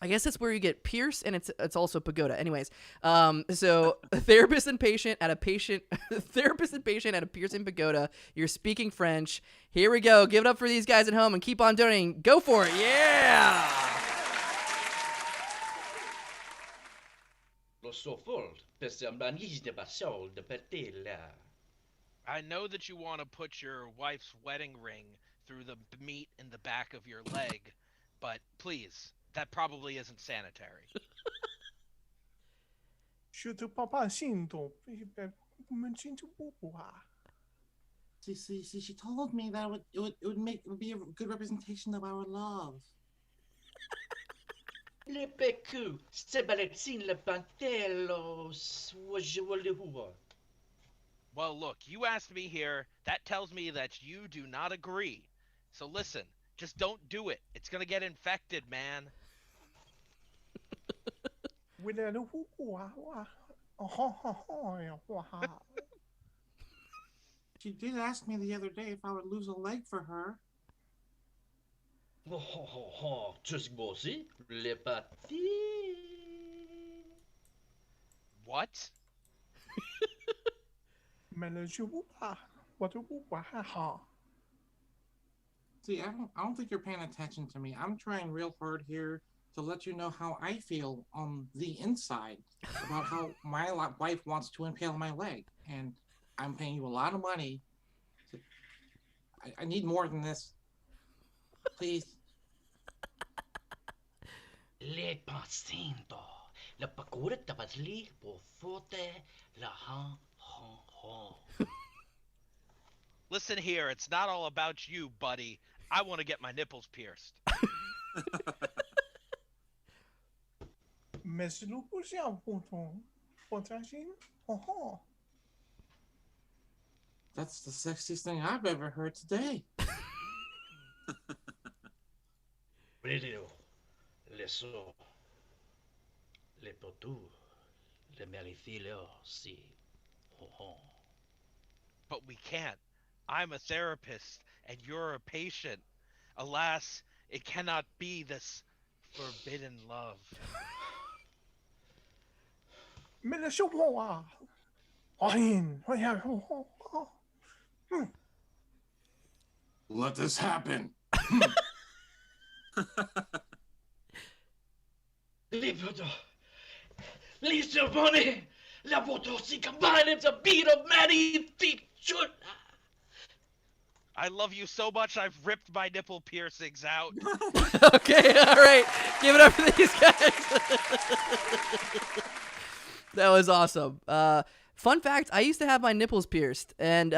I guess that's where you get pierce, and it's also pagoda. Anyways, so therapist and patient at a piercing pagoda. You're speaking French. Here we go. Give it up for these guys at home and keep on donating. Go for it. Yeah. I know that you want to put your wife's wedding ring through the meat in the back of your leg, but please. That probably isn't sanitary. See, she told me that it would be a good representation of our love. Le PQ, Sebaletsin le Pantelos, Well, look, you asked me here. That tells me that you do not agree. So listen, just don't do it. It's gonna get infected, man. She did ask me the other day if I would lose a leg for her. What? See, I don't think you're paying attention to me. I'm trying real hard here to let you know how I feel on the inside about how my wife wants to impale my leg. And I'm paying you a lot of money. I need more than this. Please. Le paciento, la pagoda tabasli, forte, la ha ha ha. Listen here, it's not all about you, buddy. I want to get my nipples pierced. That's the sexiest thing I've ever heard today. Radio, le so, le potu, le merifilo, si, ho. But we can't. I'm a therapist, and you're a patient. Alas, it cannot be this forbidden love. Let this happen. Lipodo, Lisa Bonnie, La Potosi combined into beat of many feet. I love you so much, I've ripped my nipple piercings out. Okay, all right. Give it up for these guys. That was awesome. Fun fact, I used to have my nipples pierced, and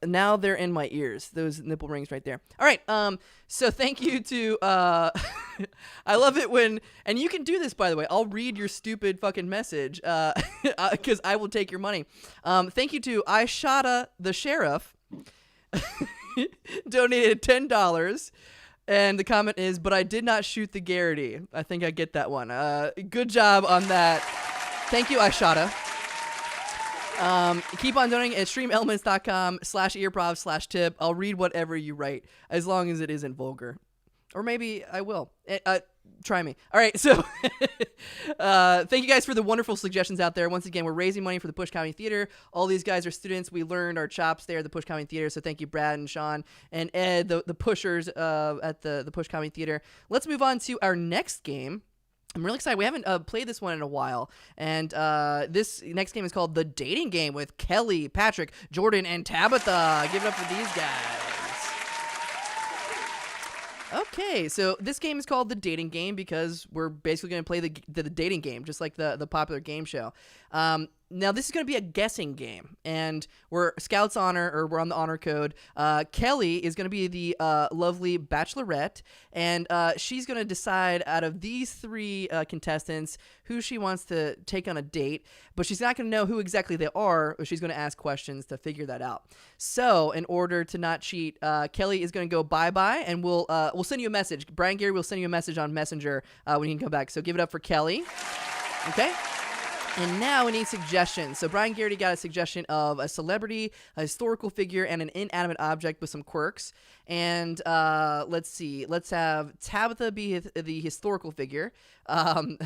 now they're in my ears. Those nipple rings right there. All right, so thank you to... I love it when... And you can do this, by the way. I'll read your stupid fucking message, because I will take your money. Thank you to I Shotta the Sheriff. Donated $10. And the comment is, but I did not shoot the Garraty. I think I get that one. Good job on that. Thank you, Ishada. Keep on donating at streamelements.com/earprov/tip. I'll read whatever you write, as long as it isn't vulgar. Or maybe I will. Try me. All right, so thank you guys for the wonderful suggestions out there. Once again, we're raising money for the Push Comedy Theater. All these guys are students. We learned our chops there at the Push Comedy Theater, so thank you, Brad and Sean and Ed, the pushers at the Push Comedy Theater. Let's move on to our next game. I'm really excited. We haven't played this one in a while, and this next game is called The Dating Game with Kelly, Patrick, Jordan, and Tabitha. Give it up for these guys. Okay, so this game is called The Dating Game because we're basically going to play the dating game, just like the popular game show. Now, this is going to be a guessing game, and we're Scouts Honor, or we're on the honor code. Kelly is going to be the lovely bachelorette, and she's going to decide out of these three contestants who she wants to take on a date, but she's not going to know who exactly they are, or she's going to ask questions to figure that out. So, in order to not cheat, Kelly is going to go bye-bye, and we'll send you a message. Brian Gary will send you a message on Messenger when he can come back, so give it up for Kelly. Okay? And now we need suggestions. So Brian Garraty got a suggestion of a celebrity, a historical figure, and an inanimate object with some quirks. And let's see. Let's have Tabitha be the historical figure. The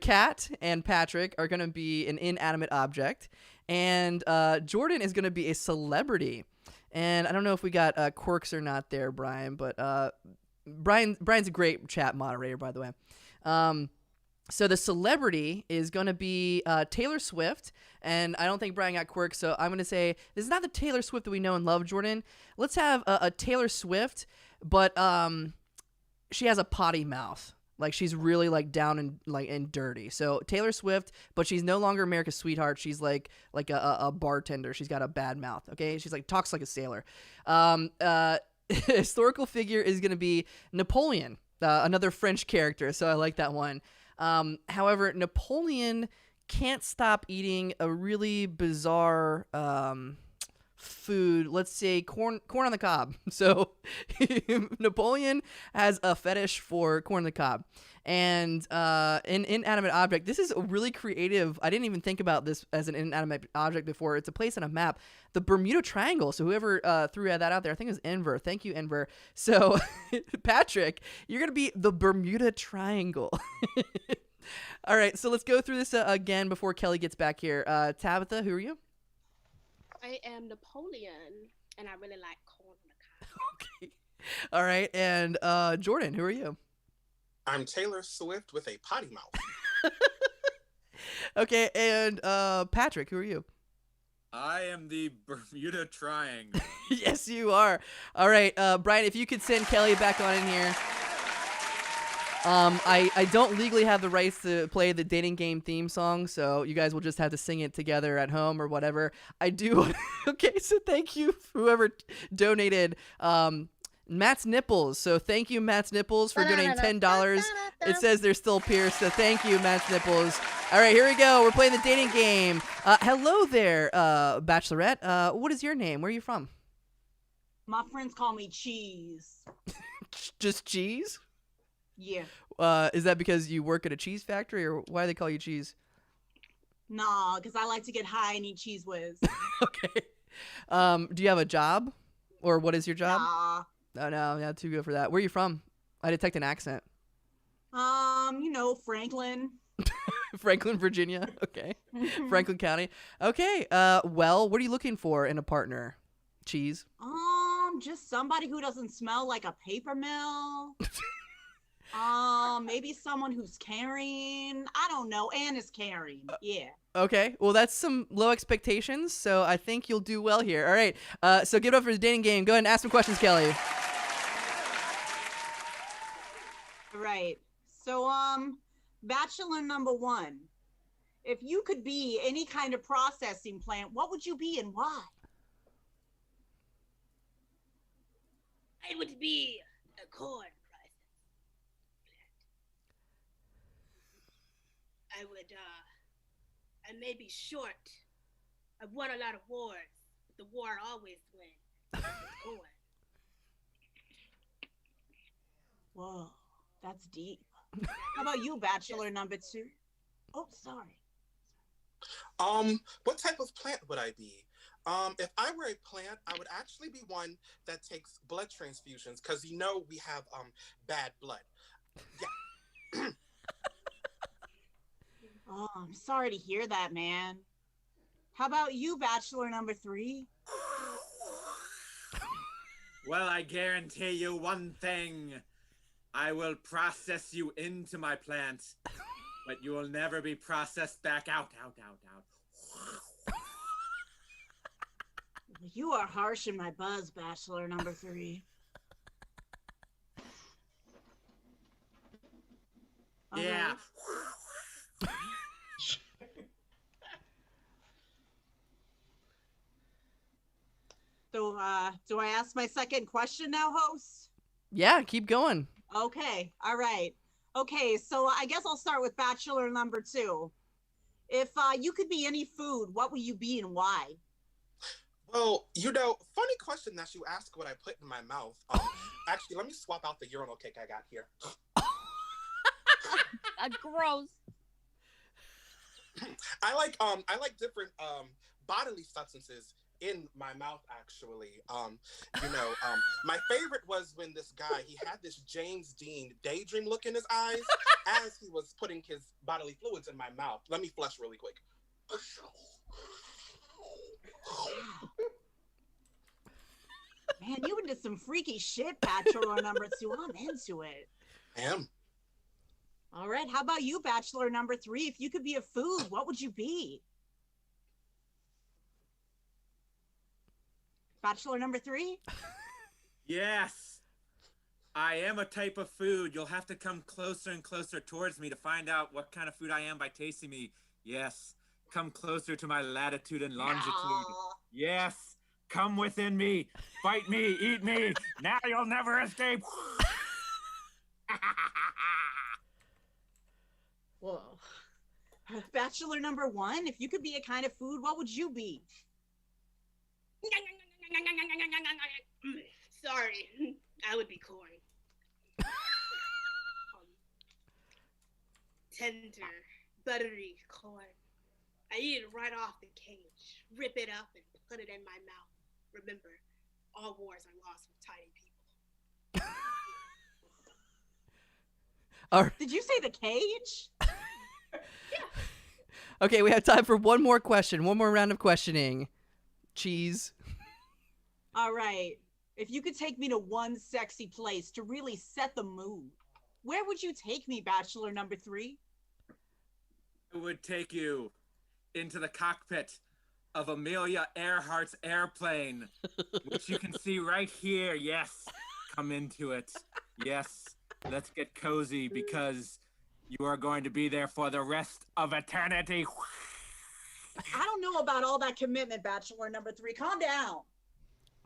cat and Patrick are going to be an inanimate object. And Jordan is going to be a celebrity. And I don't know if we got quirks or not there, Brian. But Brian's a great chat moderator, by the way. So the celebrity is going to be Taylor Swift, and I don't think Brian got quirks, so I'm going to say this is not the Taylor Swift that we know and love, Jordan. Let's have a Taylor Swift, but she has a potty mouth. Like, she's really, like, down and dirty. So Taylor Swift, but she's no longer America's sweetheart. She's like a bartender. She's got a bad mouth, okay? She's like, talks like a sailor. Historical figure is going to be Napoleon, another French character, so I like that one. However, Napoleon can't stop eating a really bizarre food. Let's say corn on the cob. So Napoleon has a fetish for corn on the cob. And an inanimate object. This is really creative. I didn't even think about this as an inanimate object before. It's a place on a map. The Bermuda Triangle. So whoever threw that out there, I think it was Enver. Thank you, Enver. So Patrick, you're going to be the Bermuda Triangle. All right, so let's go through this again before Kelly gets back here. Tabitha, who are you? I am Napoleon, and I really like corn on the cob. Okay. All right, and Jordan, who are you? I'm Taylor Swift with a potty mouth. Okay, and Patrick, who are you? I am the Bermuda Triangle. Yes, you are. All right, Brian, if you could send Kelly back on in here. I don't legally have the rights to play the dating game theme song, so you guys will just have to sing it together at home or whatever. I do. Okay, so thank you, whoever donated. Matt's Nipples. So thank you, Matt's Nipples, for donating $10. It says they're still pierced, so thank you, Matt's Nipples. All right, here we go. We're playing the dating game. Hello there, Bachelorette. What is your name? Where are you from? My friends call me Cheese. Just Cheese? Yeah. Is that because you work at a cheese factory, or why do they call you Cheese? Nah, because I like to get high and eat Cheese Whiz. Okay. Do you have a job? Or what is your job? Nah. Oh, no, not too good for that. Where are you from? I detect an accent. Franklin. Franklin, Virginia. Okay. Franklin County. Okay. Well, what are you looking for in a partner? Cheese? Just somebody who doesn't smell like a paper mill. Maybe someone who's caring. I don't know. Anne is caring. Yeah. Okay, well, that's some low expectations, so I think you'll do well here. All right, so give it up for the dating game. Go ahead and ask some questions, Kelly. Right. So, bachelor number one, if you could be any kind of processing plant, what would you be and why? I would be a corn process plant. I may be short. I've won a lot of wars, but the war I always win. Corn. Whoa, that's deep. How about you, bachelor number two? Oh, sorry. What type of plant would I be? If I were a plant, I would actually be one that takes blood transfusions, because you know we have bad blood. Yeah. Oh, I'm sorry to hear that, man. How about you, bachelor number three? Well, I guarantee you one thing. I will process you into my plant, but you will never be processed back out. You are harsh in my buzz, bachelor number three. Yeah. So, do I ask my second question now, host? Yeah, keep going. Okay, all right. Okay, so I guess I'll start with bachelor number two. If you could be any food, what would you be and why? Well, funny question that you ask what I put in my mouth. Actually, let me swap out the urinal cake I got here. Gross. I like different bodily substances in my mouth, actually. My favorite was when this guy, he had this James Dean daydream look in his eyes as he was putting his bodily fluids in my mouth. Let me flush really quick. Man, you into some freaky shit, bachelor number two. I'm into it. I am. All right, how about you, bachelor number three? If you could be a food, what would you be? Bachelor number three? Yes. I am a type of food. You'll have to come closer and closer towards me to find out what kind of food I am by tasting me. Yes. Come closer to my latitude and longitude. No. Yes. Come within me. Fight me. Eat me. Now you'll never escape. Whoa. Bachelor number one, if you could be a kind of food, what would you be? Sorry, I would be corn. Tender, buttery corn. I eat it right off the cage, rip it up, and put it in my mouth. Remember, all wars are lost with tiny people. Did you say the cage? Okay, we have time for one more question, one more round of questioning. Cheese. All right. If you could take me to one sexy place to really set the mood, where would you take me, bachelor number three? I would take you into the cockpit of Amelia Earhart's airplane, which you can see right here. Yes. Come into it. Yes. Let's get cozy because you are going to be there for the rest of eternity. I don't know about all that commitment, bachelor number three. Calm down.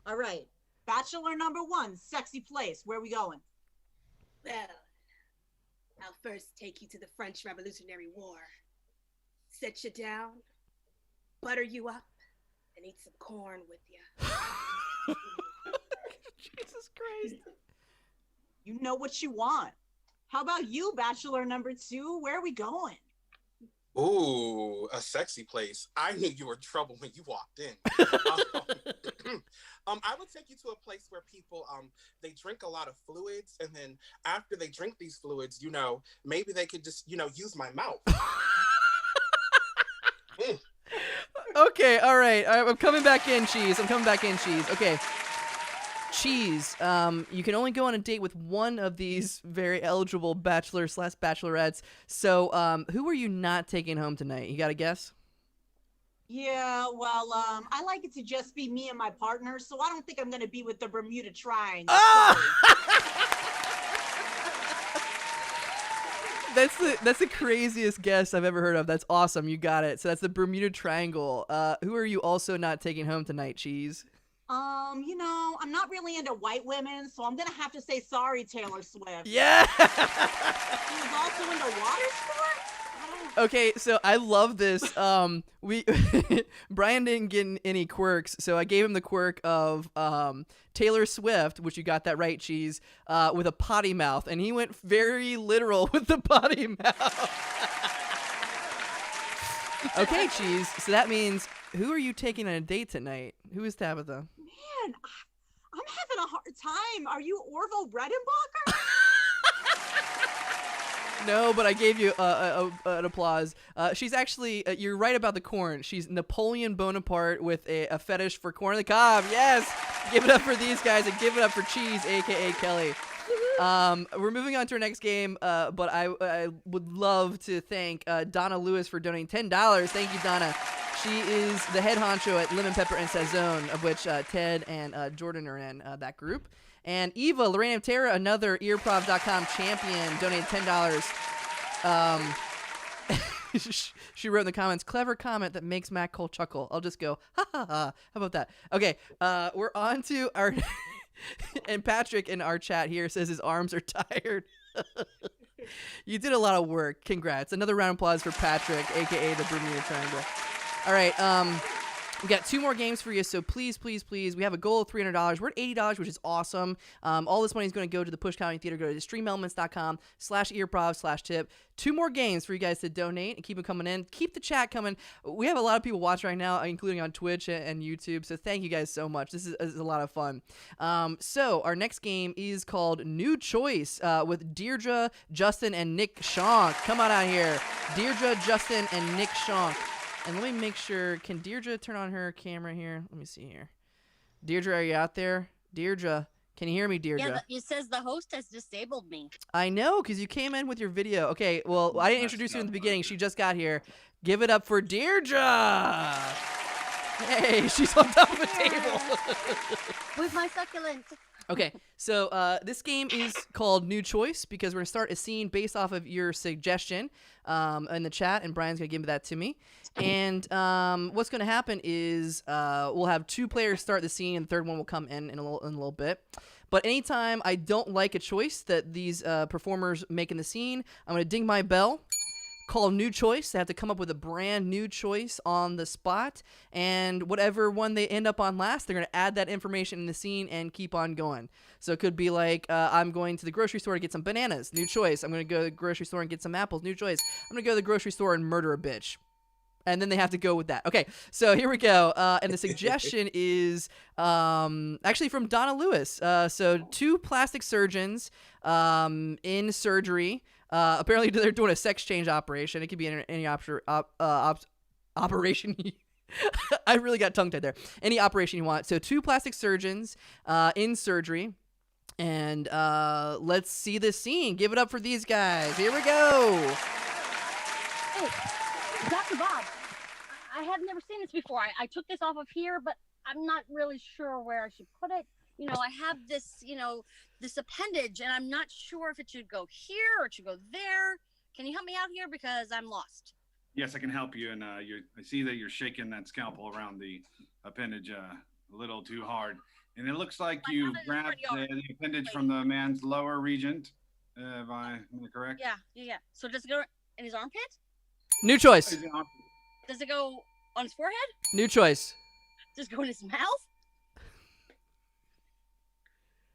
All right. Bachelor number one, sexy place. Where are we going? Well, I'll first take you to the French Revolutionary War. Sit you down, butter you up, and eat some corn with you. Jesus Christ. You know what you want. How about you, bachelor number two? Where are we going? Ooh, a sexy place. I knew you were in trouble when you walked in. I would take you to a place where people, they drink a lot of fluids, and then after they drink these fluids, maybe they could just, use my mouth. Okay, all right. I'm coming back in, Cheese. Okay. Cheese, you can only go on a date with one of these very eligible bachelor/bachelorettes. So, who are you not taking home tonight? You got a guess? Yeah, well, I like it to just be me and my partner, so I don't think I'm gonna be with the Bermuda Triangle. That's the craziest guess I've ever heard of. That's awesome. You got it. So that's the Bermuda Triangle. Who are you also not taking home tonight, Cheese? I'm not really into white women, so I'm gonna have to say sorry, Taylor Swift. Yeah. She was also into water sports? Okay, so I love this. We Brian didn't get any quirks, so I gave him the quirk of Taylor Swift, which you got that right, Cheese, with a potty mouth, and he went very literal with the potty mouth. Okay, Cheese. So that means, who are you taking on a date tonight? Who is Tabitha? Man, I'm having a hard time. Are you Orville Redenbacher? No, but I gave you an applause. She's actually, you're right about the corn. She's Napoleon Bonaparte with a fetish for corn on the cob. Yes! Give it up for these guys and give it up for Cheese, a.k.a. Kelly. We're moving on to our next game, but I would love to thank Donna Lewis for donating $10. Thank you, Donna. She is the head honcho at Lemon Pepper and Sazon, of which Ted and Jordan are in that group. And Eva, Lorraine of Terra, another earprov.com champion, donated $10. She wrote in the comments, clever comment that makes Matt Cole chuckle. I'll just go, ha ha ha. How about that? Okay, we're on to our... And Patrick in our chat here says his arms are tired. You did a lot of work. Congrats. Another round of applause for Patrick, a.k.a. the Bermuda Triangle. All right, we got 2 more games for you, so please, please, please. We have a goal of $300. We're at $80, which is awesome. All this money is going to go to the Push Comedy Theater. Go to streamelements.com/earprov/tip. 2 more games for you guys to donate and keep them coming in. Keep the chat coming. We have a lot of people watching right now, including on Twitch and YouTube, so thank you guys so much. This is a lot of fun. So our next game is called New Choice with Deirdre, Justin, and Nick Shonk. Come on out here. Deirdre, Justin, and Nick Shonk. And let me make sure, can Deirdre turn on her camera here? Let me see here. Deirdre, are you out there? Deirdre, can you hear me, Deirdre? Yeah, it says the host has disabled me. I know, because you came in with your video. Okay, well, I didn't introduce you in the beginning. She just got here. Give it up for Deirdre! Hey, she's on top of a table. With my succulent. Okay, so this game is called New Choice because we're going to start a scene based off of your suggestion in the chat, and Brian's going to give that to me. And what's going to happen is we'll have 2 players start the scene, and the third one will come in a little bit. But anytime I don't like a choice that these performers make in the scene, I'm going to ding my bell, call New Choice. They have to come up with a brand new choice on the spot, and whatever one they end up on last, they're going to add that information in the scene and keep on going. So it could be like, I'm going to the grocery store to get some bananas. New choice. I'm going to go to the grocery store and get some apples. New choice. I'm going to go to the grocery store and murder a bitch. And then they have to go with that. Okay, so here we go. And the suggestion is actually from Donna Lewis. So 2 plastic surgeons in surgery. Apparently they're doing a sex change operation. It could be any operation. I really got tongue-tied there. Any operation you want. So 2 plastic surgeons in surgery. And let's see this scene. Give it up for these guys. Here we go. Hey, Dr. Bob, I have never seen this before. I took this off of here, but I'm not really sure where I should put it. You know, I have this, this appendage, and I'm not sure if it should go here or it should go there. Can you help me out here? Because I'm lost. Yes, I can help you. And I see that you're shaking that scalpel around the appendage a little too hard. And it looks like you grabbed the appendage from the man's lower region. Am I correct? Yeah. So does it go in his armpit? New choice. Does it go on his forehead? New choice. Does it go in his mouth?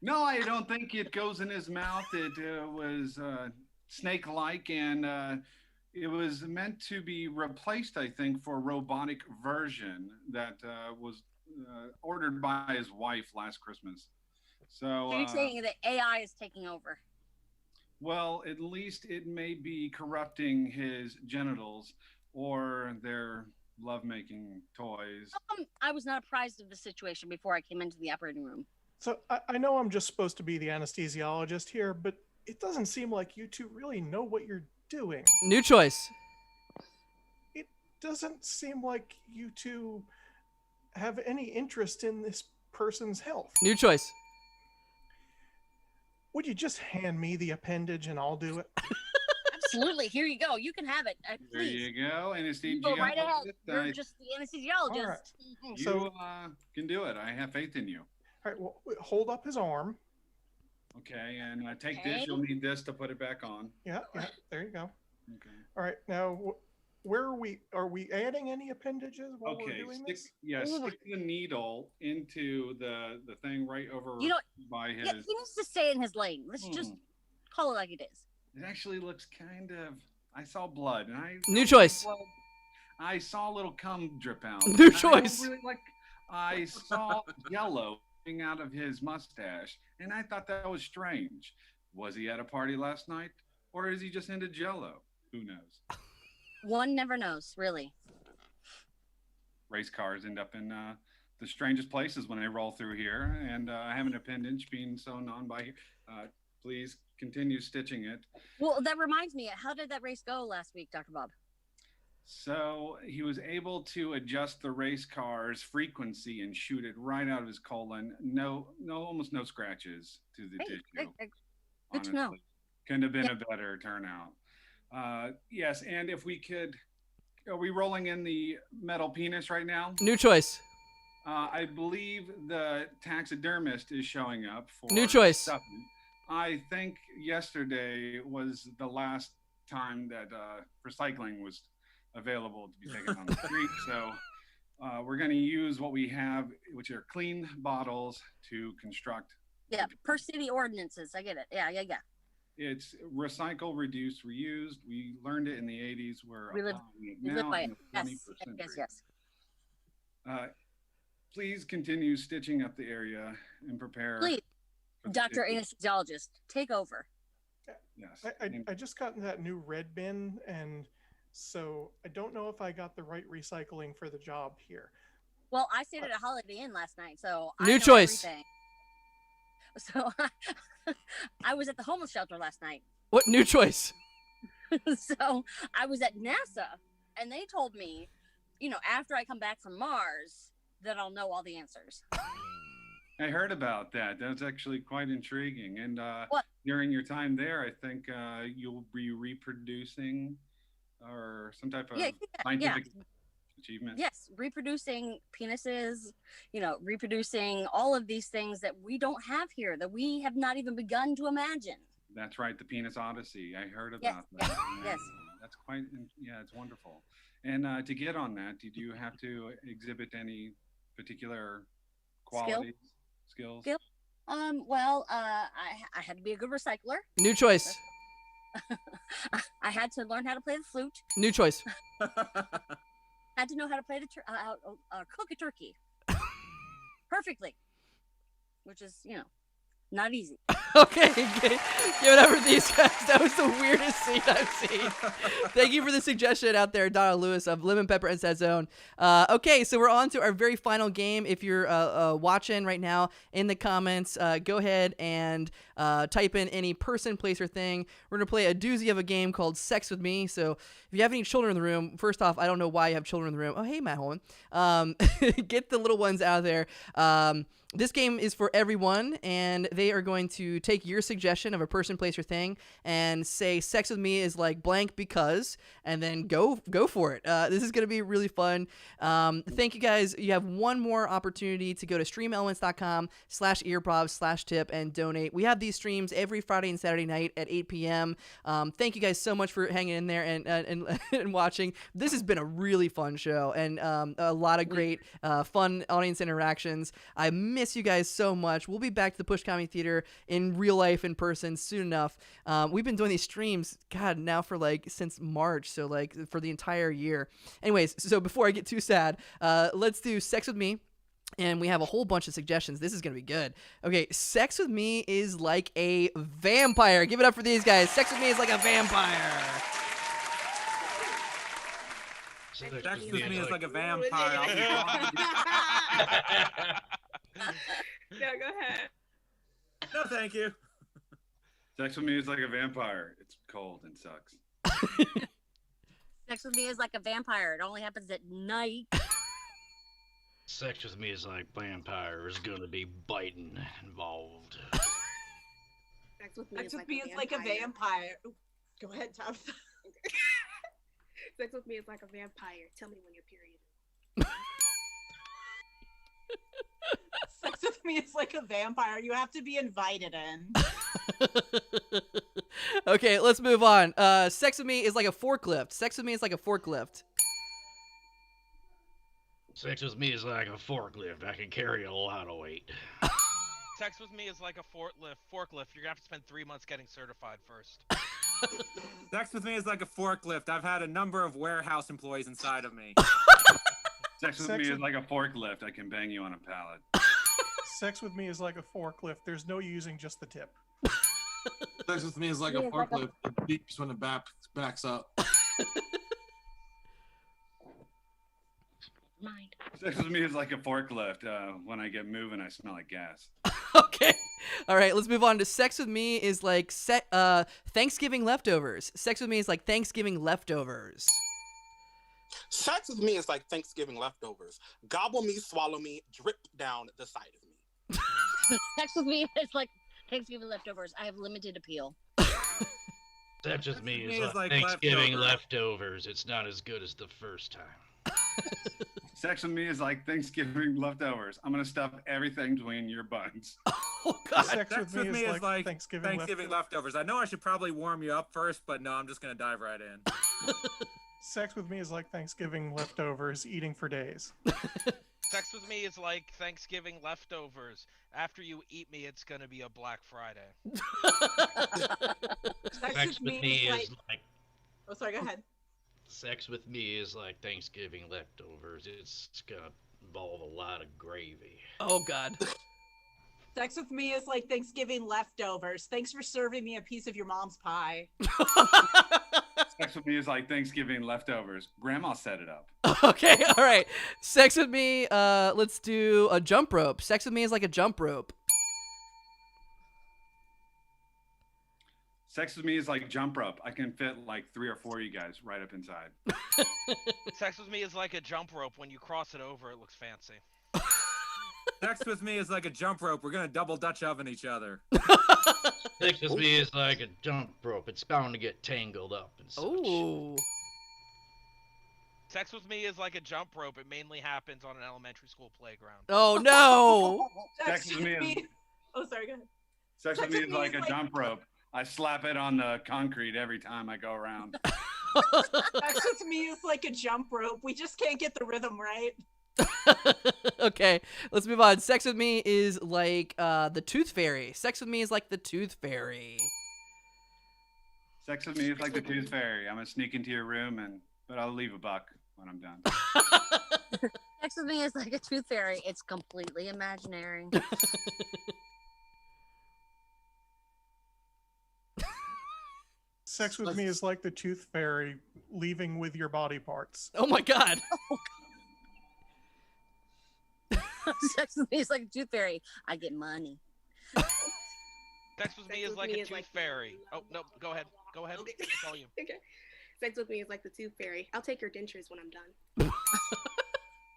No, I don't think it goes in his mouth. It was snake-like, and it was meant to be replaced, I think, for a robotic version that was ordered by his wife last Christmas. So you're saying that AI is taking over? Well, at least it may be corrupting his genitals or their lovemaking toys. I was not apprised of the situation before I came into the operating room. So I know I'm just supposed to be the anesthesiologist here, but it doesn't seem like you two really know what you're doing. New choice. It doesn't seem like you two have any interest in this person's health. New choice. Would you just hand me the appendage and I'll do it? Absolutely. Here you go. You can have it. There Please. you go. Anesthesia. You go right ahead. You're just the anesthesiologist. All right. You So- can do it. I have faith in you. All right, well, hold up his arm. Okay, and take Okay. this. You'll need this to put it back on. Yeah, there you go. Okay. All right, now, where are we? Are we adding any appendages while we're Okay. doing Stick, this? yeah, Ooh. stick the needle into the thing right over You know, by his. Yeah, he needs to stay in his lane. Let's just call it like it is. It actually looks kind of. I saw blood, and I. New choice. blood. I saw a little cum drip out. New and I don't choice. really like. I saw yellow coming out of his mustache, and I thought that was strange. Was he at a party last night, or is he just into Jello? Who knows? One never knows, really. Race cars end up in the strangest places when they roll through here, and I have an appendage being sewn on by. Please continue stitching it. Well, that reminds me. How did that race go last week, Dr. Bob? So he was able to adjust the race car's frequency and shoot it right out of his colon. Almost no scratches to the tissue. Good to know. Honestly. Couldn't have been a better turnout. Yes, and if we could, are we rolling in the metal penis right now? New choice. I believe the taxidermist is showing up for New choice. stuffing. I think yesterday was the last time that recycling was available to be taken on the street. So we're going to use what we have, which are clean bottles, to construct. Yeah, per city ordinances. I get it. Yeah. It's recycle, reduce, reused. We learned it in the 80s. We live by it. Yes. Please continue stitching up the area and prepare. Please, for the Dr. stitching. Anesthesiologist, take over. Yes. I just got that new red bin, and so I don't know if I got the right recycling for the job here. Well, I stayed at a Holiday Inn last night, so I New know choice. everything. So I was at the homeless shelter last night. What? New choice. So I was at NASA, and they told me, after I come back from Mars, that I'll know all the answers. I heard about that. That's actually quite intriguing. And What? during your time there, I think you'll be reproducing or some type of scientific achievement. Yes, reproducing penises, reproducing all of these things that we don't have here, that we have not even begun to imagine. That's right, the Penis Odyssey. I heard Yes, about that. yes. That's quite, it's wonderful. And to get on that, did you have to exhibit any particular qualities, skills? Well, I had to be a good recycler. New choice. I had to learn how to play the flute. New choice. Had to know how to play cook a turkey perfectly, which is not easy. Okay, give it up for these guys. That was the weirdest scene I've seen. Thank you for the suggestion out there, Donna Lewis of Lemon Pepper and Set Zone. Okay, so we're on to our very final game. If you're watching right now in the comments, go ahead and type in any person, place, or thing. We're going to play a doozy of a game called Sex With Me. So if you have any children in the room, first off, I don't know why you have children in the room. Oh, hey, Matt Holman. Get the little ones out of there. This game is for everyone, and they are going to take your suggestion of a person, place, or thing and say sex with me is like blank because, and then go for it. This is going to be really fun. Thank you guys. You have one more opportunity to go to streamelements.com/earprov/tip and donate. We have these streams every Friday and Saturday night at 8 p.m. Thank you guys so much for hanging in there and watching. This has been a really fun show and a lot of great fun audience interactions. I miss you guys so much. We'll be back to the Push Comedy Theater in real life, in person, soon enough. We've been doing these streams, God, now for since March, so for the entire year. Anyways, so before I get too sad, let's do Sex With Me. And we have a whole bunch of suggestions. This is going to be good. Okay, sex with me is like a vampire. Give it up for these guys. Sex with me is like a vampire. Sex with me is like a vampire. No, go ahead. No, thank you. Sex with me is like a vampire. It's cold and sucks. Sex with me is like a vampire. It only happens at night. Sex with me is like vampire. There's gonna be biting involved. Sex with me Sex is with me is like a vampire. Ooh, go ahead, Tom. Sex with me is like a vampire. Tell me when your period is. Sex with me is like a vampire. You have to be invited in. Okay, let's move on. Sex with me is like a forklift. Sex with me is like a forklift. Sex with me is like a forklift. I can carry a lot of weight. Sex with me is like a forklift. You're gonna have to spend 3 months getting certified first. Sex with me is like a forklift. I've had a number of warehouse employees inside of me. Sex with me is like a forklift. I can bang you on a pallet. Sex with me is like a forklift. There's no using just the tip. Sex with me is like a forklift. It beeps when it backs up. Mind. Sex with me is like a forklift. When I get moving, I smell like gas. Okay. All right, let's move on to sex with me is like Thanksgiving leftovers. Sex with me is like Thanksgiving leftovers. Sex with me is like Thanksgiving leftovers. Gobble me, swallow me, drip down the side of me. Sex with me is like Thanksgiving leftovers. I have limited appeal. Sex with me is like Thanksgiving leftovers. It's not as good as the first time. Sex with me is like Thanksgiving leftovers. I'm gonna stuff everything between your buns. Oh God. Sex with me is like Thanksgiving leftovers. I know I should probably warm you up first, but no, I'm just gonna dive right in. Sex with me is like Thanksgiving leftovers, eating for days. Sex with me is like Thanksgiving leftovers. After you eat me, it's gonna be a Black Friday. Sex with me is like. Oh, sorry. Go ahead. Sex with me is like Thanksgiving leftovers. It's gonna involve a lot of gravy. Oh God. Sex with me is like Thanksgiving leftovers. Thanks for serving me a piece of your mom's pie. Sex with me is like Thanksgiving leftovers. Grandma set it up. Okay, all right. Sex with me, let's do a jump rope. Sex with me is like a jump rope. Sex with me is like jump rope. I can fit like 3 or 4 of you guys right up inside. Sex with me is like a jump rope. When you cross it over, it looks fancy. Sex with me is like a jump rope. We're gonna double Dutch oven each other. Sex with me is like a jump rope. It's bound to get tangled up and such. Ooh. Sex with me is like a jump rope. It mainly happens on an elementary school playground. Oh no. Sex with me is, Oh, sorry. Go ahead. sex with me is like a jump rope. I slap it on the concrete every time I go around. Sex with me is like a jump rope. We just can't get the rhythm right. Okay, let's move on. Sex with me is like the tooth fairy. Sex with me is like the tooth fairy. Sex with me is like the tooth fairy. I'm gonna sneak into your room but I'll leave a buck when I'm done. Sex with me is like a tooth fairy. It's completely imaginary. Sex with me is like the tooth fairy leaving with your body parts. Oh my God. Sex with me is like a tooth fairy. I get money. Sex with me is like a tooth fairy. Oh, no, go ahead. Go ahead. It's all you. Okay. Sex with me is like the tooth fairy. I'll take your dentures when I'm done.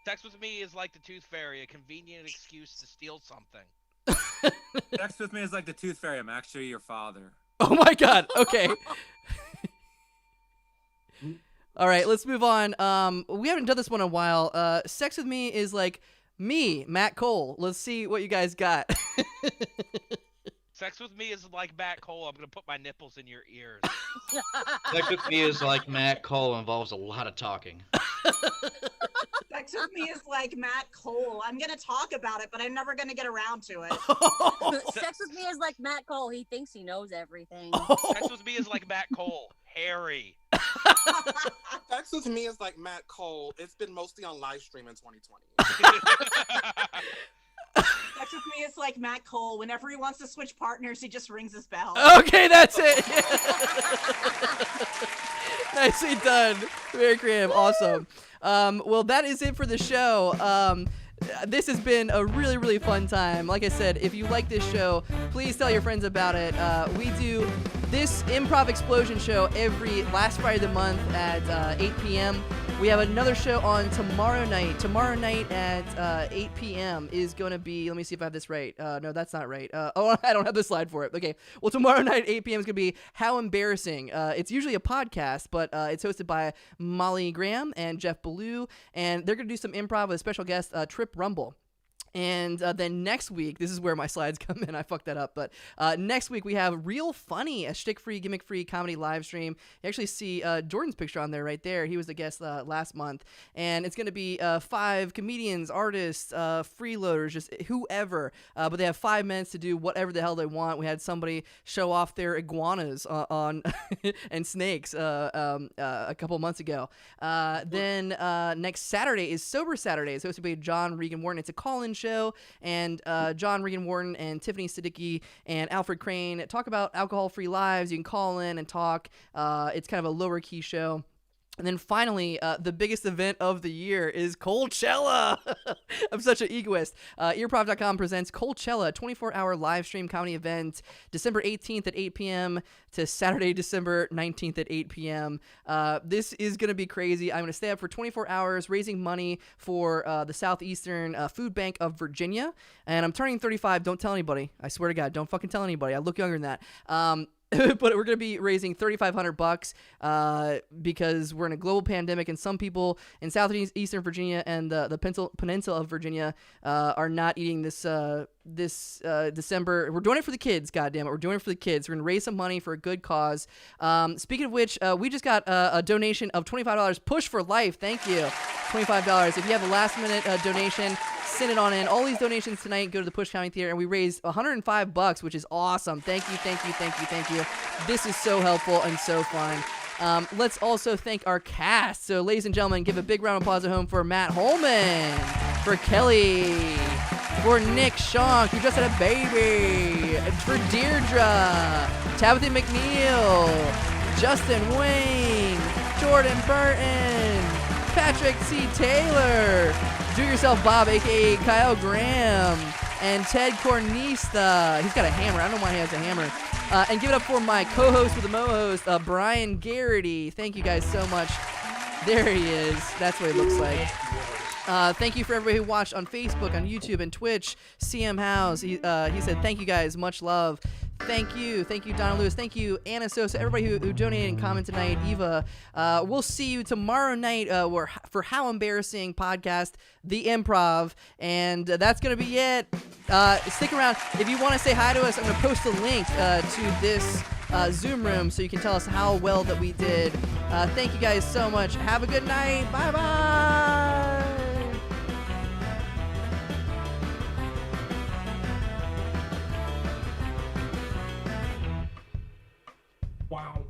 Sex with me is like the tooth fairy, a convenient excuse to steal something. Sex with me is like the tooth fairy. I'm actually your father. Oh my God. Okay. All right, let's move on. We haven't done this one in a while. Sex with me is like me, Matt Cole. Let's see what you guys got. Sex with me is like Matt Cole. I'm gonna put my nipples in your ears. Sex with me is like Matt Cole. Involves a lot of talking. Sex with me is like Matt Cole. I'm gonna talk about it, but I'm never gonna get around to it. Sex with me is like Matt Cole. He thinks he knows everything. Sex with me is like Matt Cole. Harry. Sex with me is like Matt Cole. It's been mostly on Livestream in 2020. Sex with me is like Matt Cole. Whenever he wants to switch partners, he just rings his bell. Okay, that's it. Nicely done. Very creative. Awesome. Well, that is it for the show. this has been a really, really fun time. Like I said, if you like this show, please tell your friends about it. We do this Improv Explosion show every last Friday of the month at 8 p.m. We have another show on tomorrow night. Tomorrow night at 8 p.m. is going to be, let me see if I have this right. No, that's not right. Oh, I don't have the slide for it. Okay. Well, tomorrow night, 8 p.m. is going to be How Embarrassing. It's usually a podcast, but it's hosted by Molly Graham and Jeff Ballou, and they're going to do some improv with a special guest, Trip Rumble. And then next week, this is where my slides come in. I fucked that up. But next week, we have Real Funny, a shtick-free, gimmick-free comedy live stream. You actually see Jordan's picture on there right there. He was the guest last month. And it's going to be 5 comedians, artists, freeloaders, just whoever. But they have 5 minutes to do whatever the hell they want. We had somebody show off their iguanas on and snakes a couple months ago. Then next Saturday is Sober Saturday. It's supposed to be John Regan Wharton. It's a call-in show, and John Regan Wharton and Tiffany Siddiqui and Alfred Crane talk about alcohol-free lives. You can call in and talk. It's kind of a lower-key show. And then finally, the biggest event of the year is Coachella. I'm such an egoist. Earprov.com presents Coachella, a 24-hour live stream comedy event, December 18th at 8 p.m. to Saturday, December 19th at 8 p.m. This is going to be crazy. I'm going to stay up for 24 hours raising money for the Southeastern Food Bank of Virginia. And I'm turning 35. Don't tell anybody. I swear to God, don't fucking tell anybody. I look younger than that. But we're going to be raising $3,500 because we're in a global pandemic, and some people in southeastern Virginia and the peninsula of Virginia are not eating this December. We're doing it for the kids, goddammit. We're doing it for the kids. We're going to raise some money for a good cause. Speaking of which, we just got a donation of $25. Push for Life. Thank you. $25. If you have a last-minute donation, send it on in. All these donations tonight go to the Push County Theater, and we raised $105, which is awesome. Thank you, thank you, thank you, thank you. This is so helpful and so fun. Let's also thank our cast. So, ladies and gentlemen, give a big round of applause at home for Matt Holman, for Kelly, for Nick Shonk, who just had a baby, for Deirdre, Tabitha McNeil, Justin Wayne, Jordan Burton, Patrick C. Taylor, Do-Yourself Bob, a.k.a. Kyle Graham, and Ted Cornista. He's got a hammer. I don't know why he has a hammer. And give it up for my co-host with the mo-host, Brian Garraty. Thank you guys so much. There he is. That's what he looks like. Thank you for everybody who watched on Facebook, on YouTube, and Twitch. CM House, he said, thank you guys. Much love. Thank you, Donna Lewis. Thank you, Anna Sosa, everybody who donated and commented tonight. Eva, we'll see you tomorrow night for How Embarrassing podcast, The Improv, and that's gonna be it. Stick around if you want to say hi to us. I'm gonna post a link to this Zoom room so you can tell us how well that we did. Thank you guys so much. Have a good night. Bye bye. Wow.